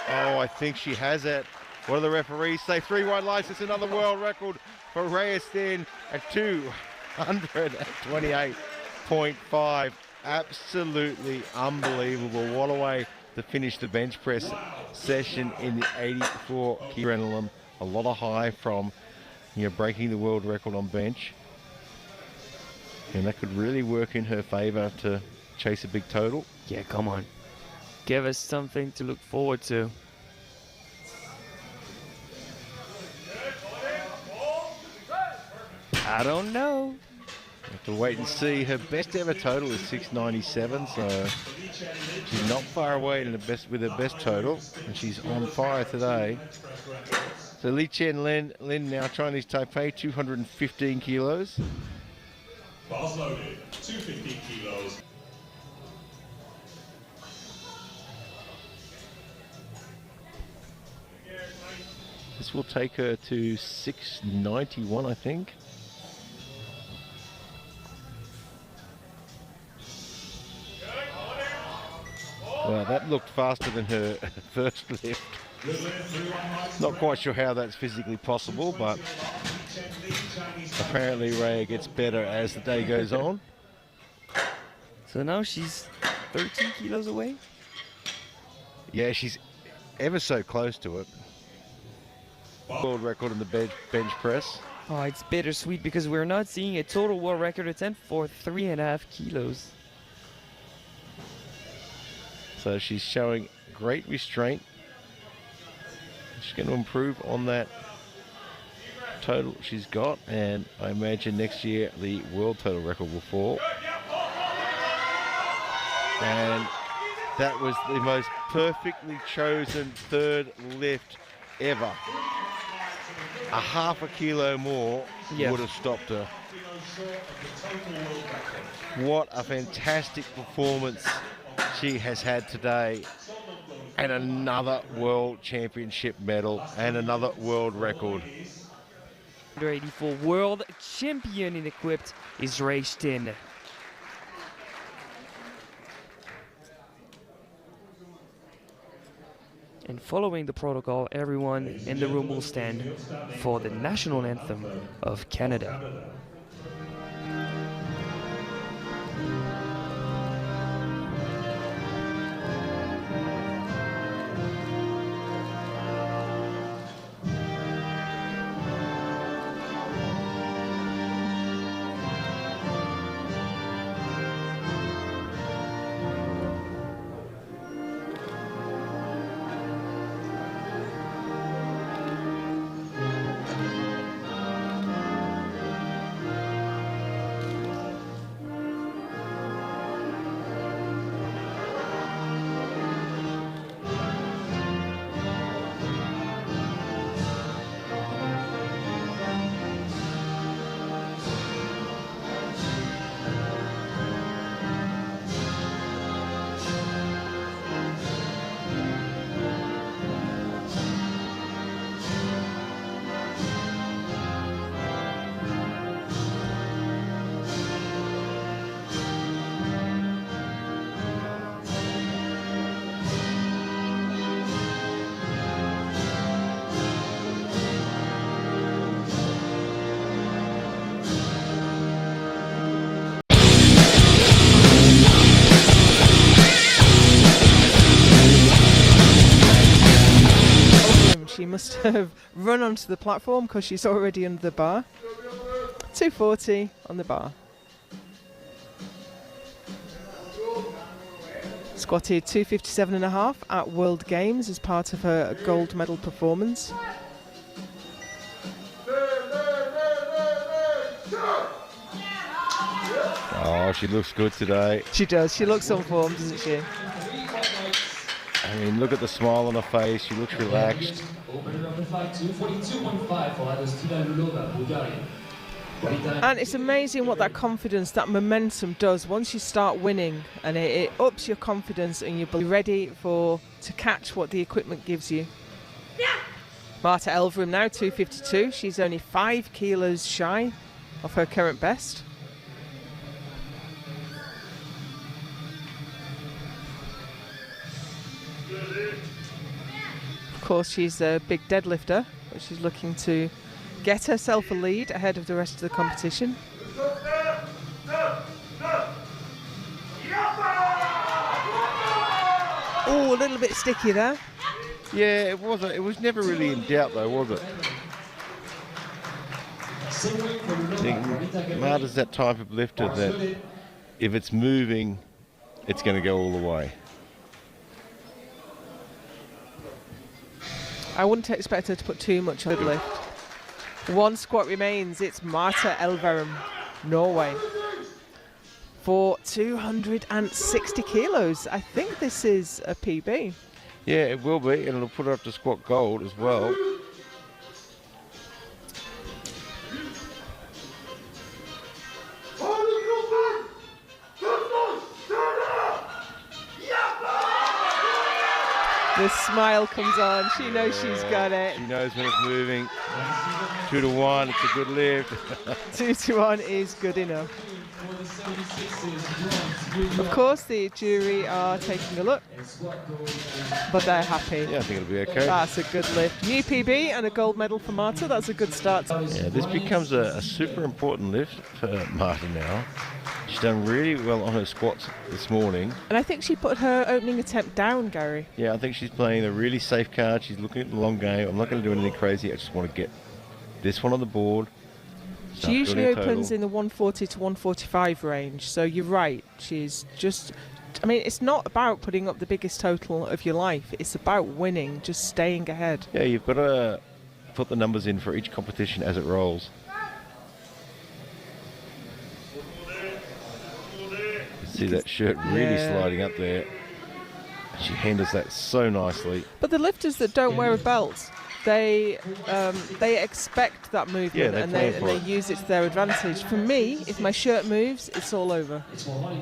B: Oh, I think she has it. What do the referees say? 3-1 license, another world record for Rhea Stinn at 228.5. Absolutely unbelievable. What a way to finish the bench press session in the 84 adrenaline. A lot of high from, breaking the world record on bench. And that could really work in her favor to chase a big total.
D: Yeah, come on. Give us something to look forward to. I don't know.
B: Have to wait and see. Her best ever total is 697, so she's not far away with her best total, and she's on fire today. So Li Chen Lin now Chinese Taipei, 215 kilos.
C: Bars loaded, 215 kilos.
B: This will take her to 691, I think. Well, that looked faster than her first lift. Not quite sure how that's physically possible, but Apparently Rhea gets better as the day goes on.
D: So now she's 13 kilos away.
B: Yeah, she's ever so close to it. World record in the bench press.
D: Oh, it's bittersweet because we're not seeing a total world record attempt for 3.5 kilos.
B: So she's showing great restraint. She's going to improve on that total she's got, and I imagine next year the world total record will fall. And that was the most perfectly chosen third lift ever. A half a kilo more would have stopped her. What a fantastic performance she has had today. And another world championship medal and another world record.
D: Under 84 world champion in equipped is raced in. And following the protocol, everyone in the room will stand for the national anthem of Canada.
A: She must have run onto the platform because she's already under the bar. 240 on the bar. Squatted 257.5 at World Games as part of her gold medal performance.
B: Oh, she looks good today.
A: She does. She looks on form, doesn't she?
B: I mean, look at the smile on her face. She looks relaxed.
A: And it's amazing what that confidence, that momentum does once you start winning, and it ups your confidence and you're ready to catch what the equipment gives you. Marta Elverum now 252. She's only 5 kilos shy of her current best. Of course, she's a big deadlifter, but she's looking to get herself a lead ahead of the rest of the competition. Oh, a little bit sticky there.
B: Yeah, it wasn't. It was never really in doubt, though, was it? Marta's that type of lifter that if it's moving, it's going to go all the way.
A: I wouldn't expect her to put too much on the lift. One squat remains. It's Marta Elverum, Norway, for 260 kilos. I think this is a PB.
B: Yeah, it will be, and it'll put her up to squat gold as well.
A: The smile comes on. She knows she's got it.
B: She knows when it's moving. 2 to 1, it's a good lift.
A: 2 to 1 is good enough. Of course, the jury are taking a look, but they're happy.
B: Yeah, I think it'll be okay.
A: That's a good lift. New PB and a gold medal for Marta. That's a good start.
B: Yeah, this becomes a super important lift for Marta now. She's done really well on her squats this morning.
A: And I think she put her opening attempt down, Gary.
B: Yeah, I think she's playing a really safe card. She's looking at the long game. I'm not going to do anything crazy. I just want to get this one on the board.
A: She usually opens in the 140 to 145 range. So you're right. She's just... I mean, it's not about putting up the biggest total of your life. It's about winning, just staying ahead.
B: Yeah, you've got to put the numbers in for each competition as it rolls. See that shirt really sliding up there. She handles that so nicely.
A: But the lifters that don't wear a belt, they expect that movement, and they use it to their advantage. For me, if my shirt moves, it's all over.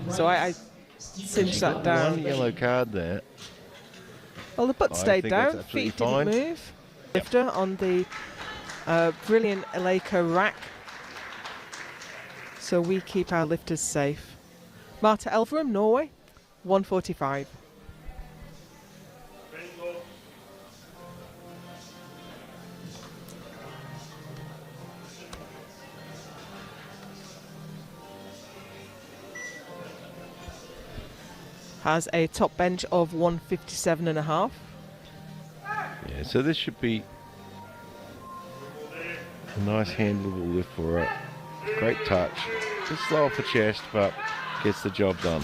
A: So I cinch that down.
B: One yellow card there.
A: Well, the butt stayed down, feet didn't move. Lifter on the brilliant Eleka rack. So we keep our lifters safe. Marta Elverum, Norway, 145. Has a top bench of 157.5.
B: Yeah, so this should be a nice handleable lift for her. Great touch. Just slow off the chest, but gets the job done.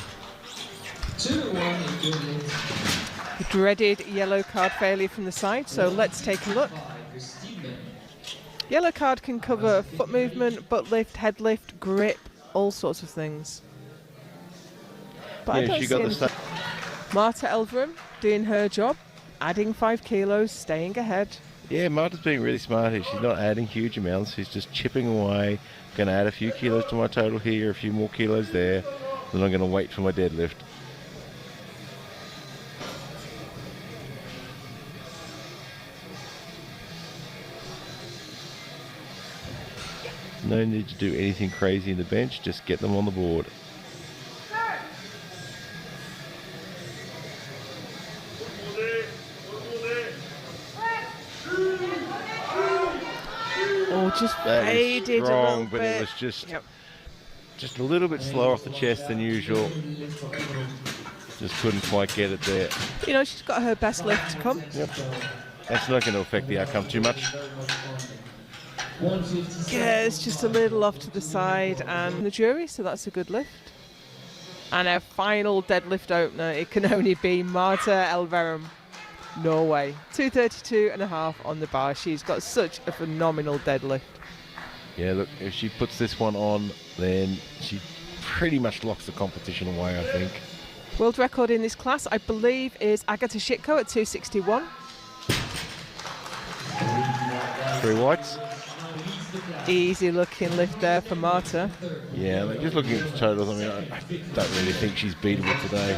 A: The dreaded yellow card failure from the side, so let's take a look. Yellow card can cover foot movement, butt lift, head lift, grip, all sorts of things. But I don't see anything. Marta Elverum doing her job, adding 5 kilos, staying ahead.
B: Yeah, Marta's being really smart here. She's not adding huge amounts. She's just chipping away. Going to add a few kilos to my total here, a few more kilos there. Then I'm going to wait for my deadlift. No need to do anything crazy in the bench, just get them on the board.
A: Oh, just faded
B: strong,
A: a little
B: but
A: bit.
B: It was just a little bit slower off the chest than usual. Just couldn't quite get it there.
A: You know, she's got her best lift to come.
B: Yep. That's not going to affect the outcome too much.
A: Yeah, it's just a little off to the side and the jury, so that's a good lift. And our final deadlift opener, it can only be Marta Elverum, Norway. 232.5 on the bar. She's got such a phenomenal deadlift.
B: Yeah, look, if she puts this one on, then she pretty much locks the competition away, I think.
A: World record in this class, I believe, is Agata Shitko at 261.
B: 3 whites.
A: Easy looking lift there for Marta.
B: Yeah, like just looking at the totals, I mean, I don't really think she's beatable today.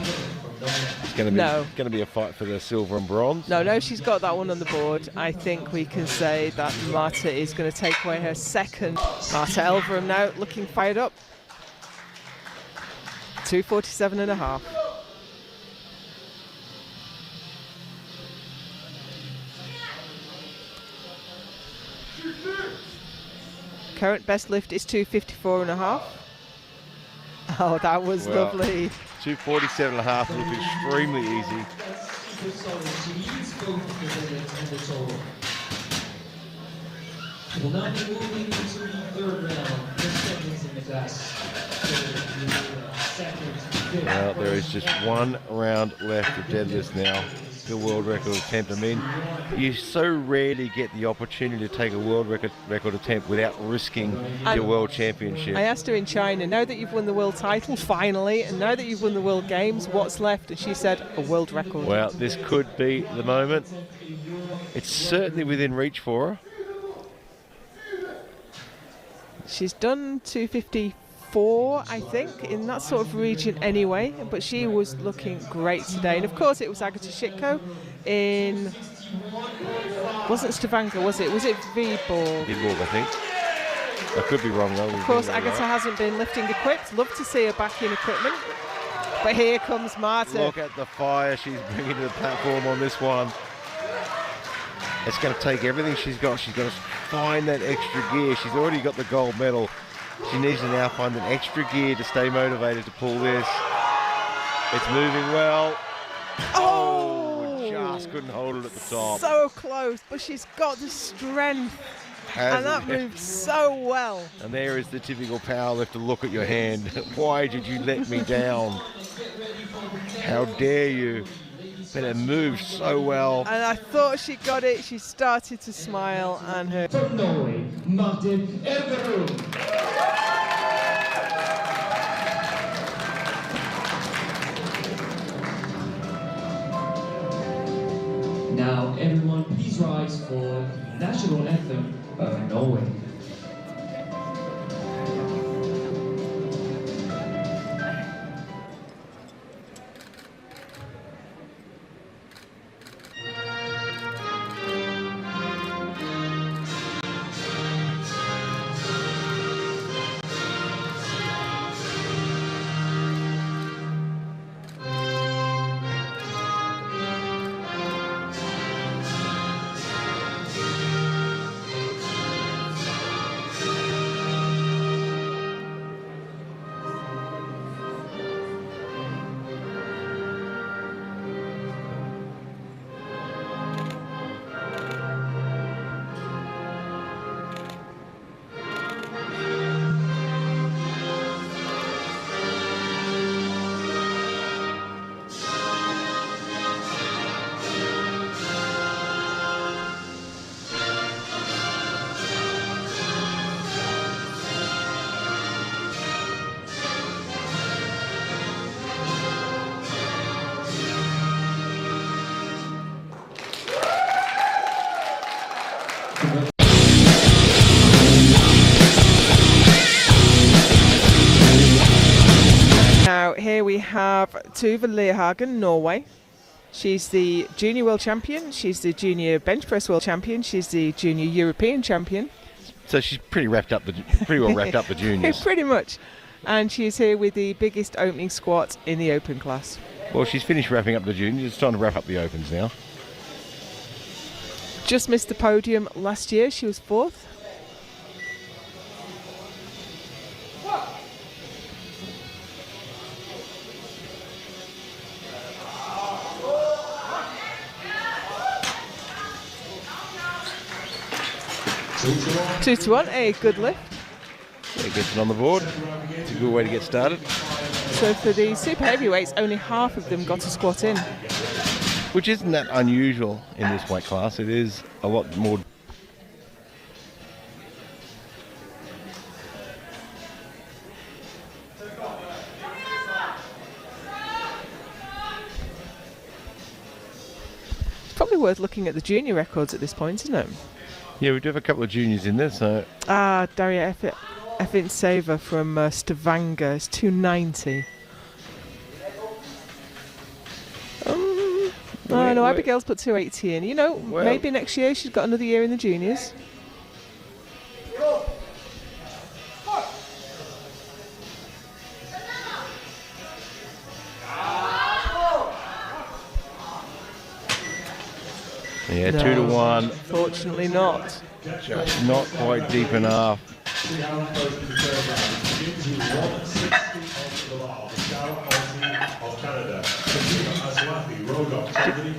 B: It's going to be a fight for the silver and bronze.
A: No, she's got that one on the board. I think we can say that Marta is going to take away her second. Marta Elverum now looking fired up. 247.5. Current best lift is 254.5. Oh, that was lovely.
B: 247.5 looked extremely easy.
E: We'll now be moving into the third round. Just seconds in the class.
B: Well, there is just 1 round left of deadlifts now. The world record attempt. I mean, you so rarely get the opportunity to take a world record attempt without risking your world championship.
A: I asked her in China, now that you've won the world title finally, and now that you've won the world games, what's left? And she said a world record.
B: Well, this could be the moment. It's certainly within reach for her.
A: She's done 254, I think, in that sort of region anyway, but she was looking great today. And of course it was Agata Shitko in, wasn't Stavanger, was it? Was it Viborg?
B: Viborg, I think. I could be wrong though.
A: Of course, Agatha hasn't been lifting equipped. Love to see her back in equipment. But here comes Marta.
B: Look at the fire she's bringing to the platform on this one. It's going to take everything she's got. She's got to find that extra gear. She's already got the gold medal. She needs to now find an extra gear to stay motivated to pull this. It's moving well.
A: Oh!
B: Just couldn't hold it at the top.
A: So close, but she's got the strength. And that moved so well.
B: And there is the typical powerlifter look at your hand. Why did you let me down? How dare you? But it moved so well.
A: And I thought she got it. She started to smile and her...
E: From Norway, Martin Elverum. Now, everyone, please rise for the national anthem of Norway.
A: Now here we have Tuva Lerhagen, Norway. She's the junior world champion, she's the junior bench press world champion, she's the junior European champion.
B: So she's pretty well wrapped up the juniors.
A: Pretty much. And she's here with the biggest opening squat in the open class.
B: Well, she's finished wrapping up the juniors. It's time to wrap up the opens now.
A: Just missed the podium last year, she was 4th. Two to one, a good lift.
B: It gets it on the board. It's a good way to get started.
A: So for the super heavyweights, only half of them got a squat in.
B: Which isn't that unusual in this weight class. It is a lot more.
A: It's probably worth looking at the junior records at this point, isn't it?
B: Yeah, we do have a couple of juniors in there, so...
A: Daria Efinseva from Stavanger is 290. No, Abigail's put 280 in. You know,
B: Well,
A: maybe next year she's got another year in the juniors.
B: Yeah,
A: No.
B: 2 to 1.
A: Fortunately not.
B: Just not quite deep enough.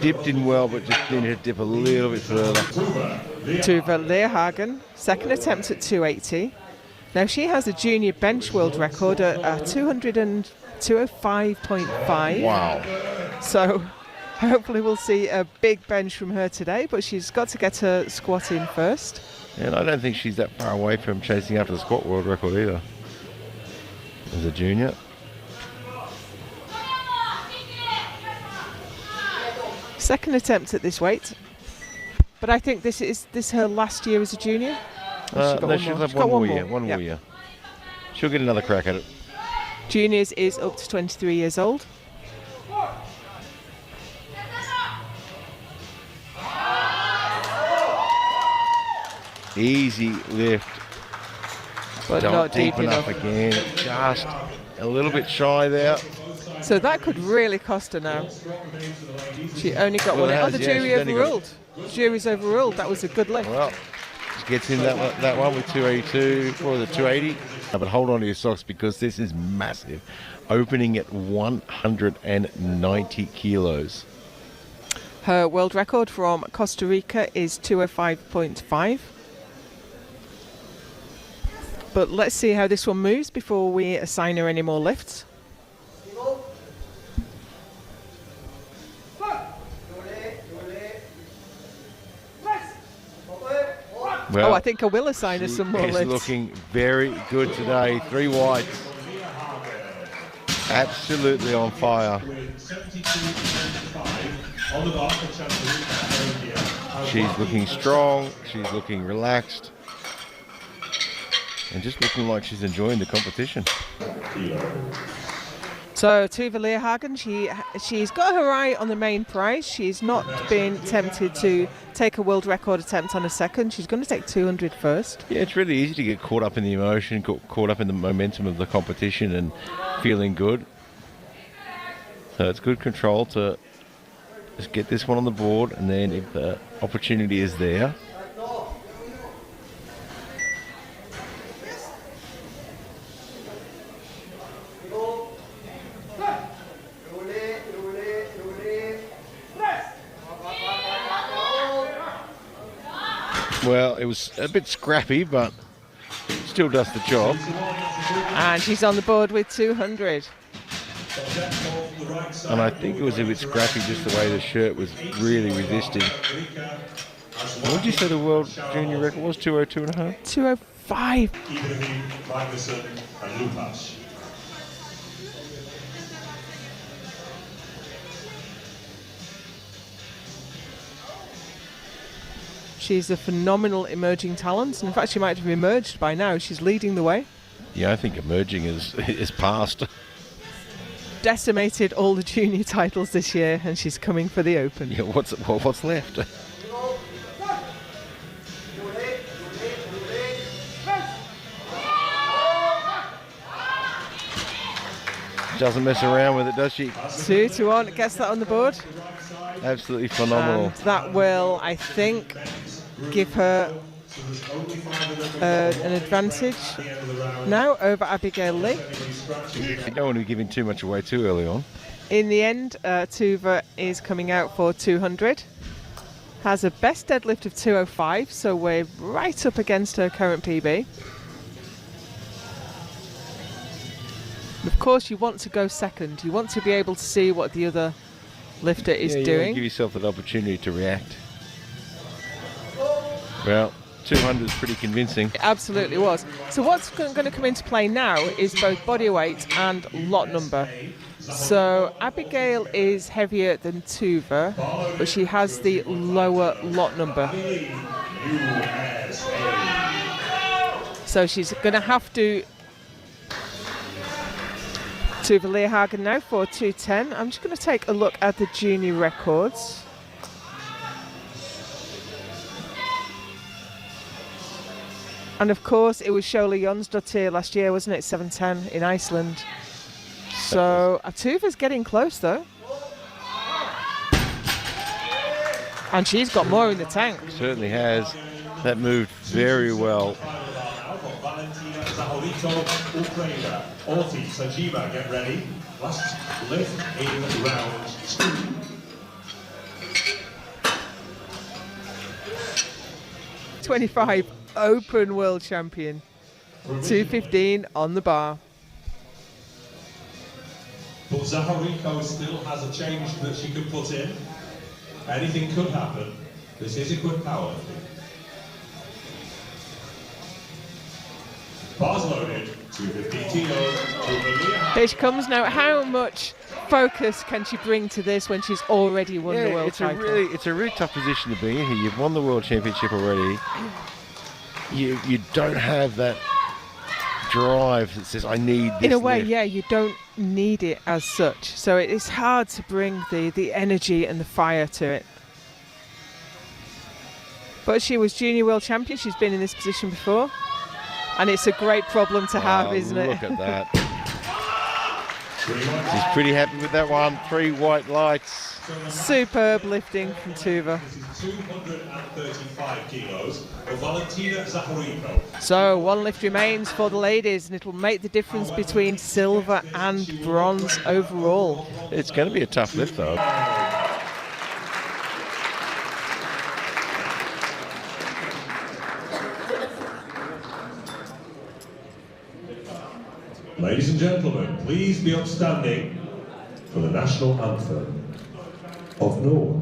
B: Dipped in well, but just needed to dip a little bit further.
A: Tuva Lerhagen, second attempt at 280. Now she has a junior bench world record at 205.5.
B: Wow.
A: So hopefully we'll see a big bench from her today, but she's got to get her squat in first.
B: And I don't think she's that far away from chasing after the squat world record either. As a junior.
A: Second attempt at this weight. But I think this is her last year as a junior.
B: No, she'll have one more year. One
A: Yeah.
B: more year. She'll get another crack at it.
A: Juniors is up to 23 years old.
B: Easy lift.
A: But not deep enough.
B: Again. Just a little bit shy there.
A: So that could really cost her now. She only got
B: Well,
A: one.
B: it
A: Oh,
B: has,
A: the
B: yeah,
A: jury
B: she's only got-
A: overruled. Jury's overruled. That was a good lift.
B: Well, she gets in that one with 282. What was it, 280? But hold on to your socks because this is massive. Opening at 190 kilos.
A: Her world record from Costa Rica is 205.5. But let's see how this one moves before we assign her any more lifts.
B: Well,
A: I think I will assign her some more
B: She's
A: lifts.
B: looking very good today. 3 whites. Absolutely on fire. She's looking strong. She's looking relaxed. And just looking like she's enjoying the competition.
A: So Tuva Leerhagen, she's got her eye on the main prize. She's not been tempted to take a world record attempt on a second. She's going to take 200 first.
B: Yeah, it's really easy to get caught up in the emotion, caught up in the momentum of the competition and feeling good. So it's good control to just get this one on the board, and then if the opportunity is there, well, it was a bit scrappy, but still does the job.
A: And she's on the board with 200.
B: And I think it was a bit scrappy just the way the shirt was really resisting. What did you say the world junior record was? 202.5?
A: 205.
C: Magnussen and Lukas.
A: She's a phenomenal emerging talent. And in fact, she might have emerged by now. She's leading the way.
B: Yeah, I think emerging is past.
A: Decimated all the junior titles this year, and she's coming for the Open.
B: Yeah, what's left? Doesn't mess around with it, does she?
A: 2-1, gets that on the board.
B: Absolutely phenomenal.
A: And that will, I think, give her an advantage now over Abigail Lee.
B: You don't want to be giving too much away too early on.
A: In the end, Tuva is coming out for 200. Has a best deadlift of 205, so we're right up against her current PB. Of course, you want to go second. You want to be able to see what the other lifter is
B: You
A: doing.
B: give yourself an opportunity to react. Well, 200 is pretty convincing.
A: It absolutely was. So what's going to come into play now is both body weight and lot number. So Abigail is heavier than Tuva, but she has the lower lot number. So she's going to have to Tuva Leerhagen now for 210. I'm just going to take a look at the junior records. And of course, it was Shola Jonsdottir last year, wasn't it? 710 in Iceland. So Tuva's getting close, though. And she's got more in the tank.
B: Certainly has. That moved very well.
C: Get ready. Last lift in round 2.
A: 25 Open World Champion. 215 on the bar.
C: But Zahariko still has a change that she could put in. Anything could happen. This is a good powerlifting. Bars loaded. 215 TO.
A: Here she comes now. How much focus can she bring to this when she's already won the world title?
B: It's a really tough position to be in here. You've won the world championship already. You don't have that drive that says, I need this
A: in a way,
B: lift.
A: yeah, you don't need it as such. So it's hard to bring the energy and the fire to it. But she was junior world champion. She's been in this position before. And it's a great problem to have, isn't it?
B: Look at that. She's pretty happy with that one. 3 white lights.
A: Superb lifting from Tuva.
C: This is 235 kilos of Valentina Zahorenko.
A: So 1 lift remains for the ladies, and it'll make the difference between silver and bronze overall.
B: It's going to be a tough lift, though.
C: Ladies and gentlemen, please be upstanding for the national anthem of Norway.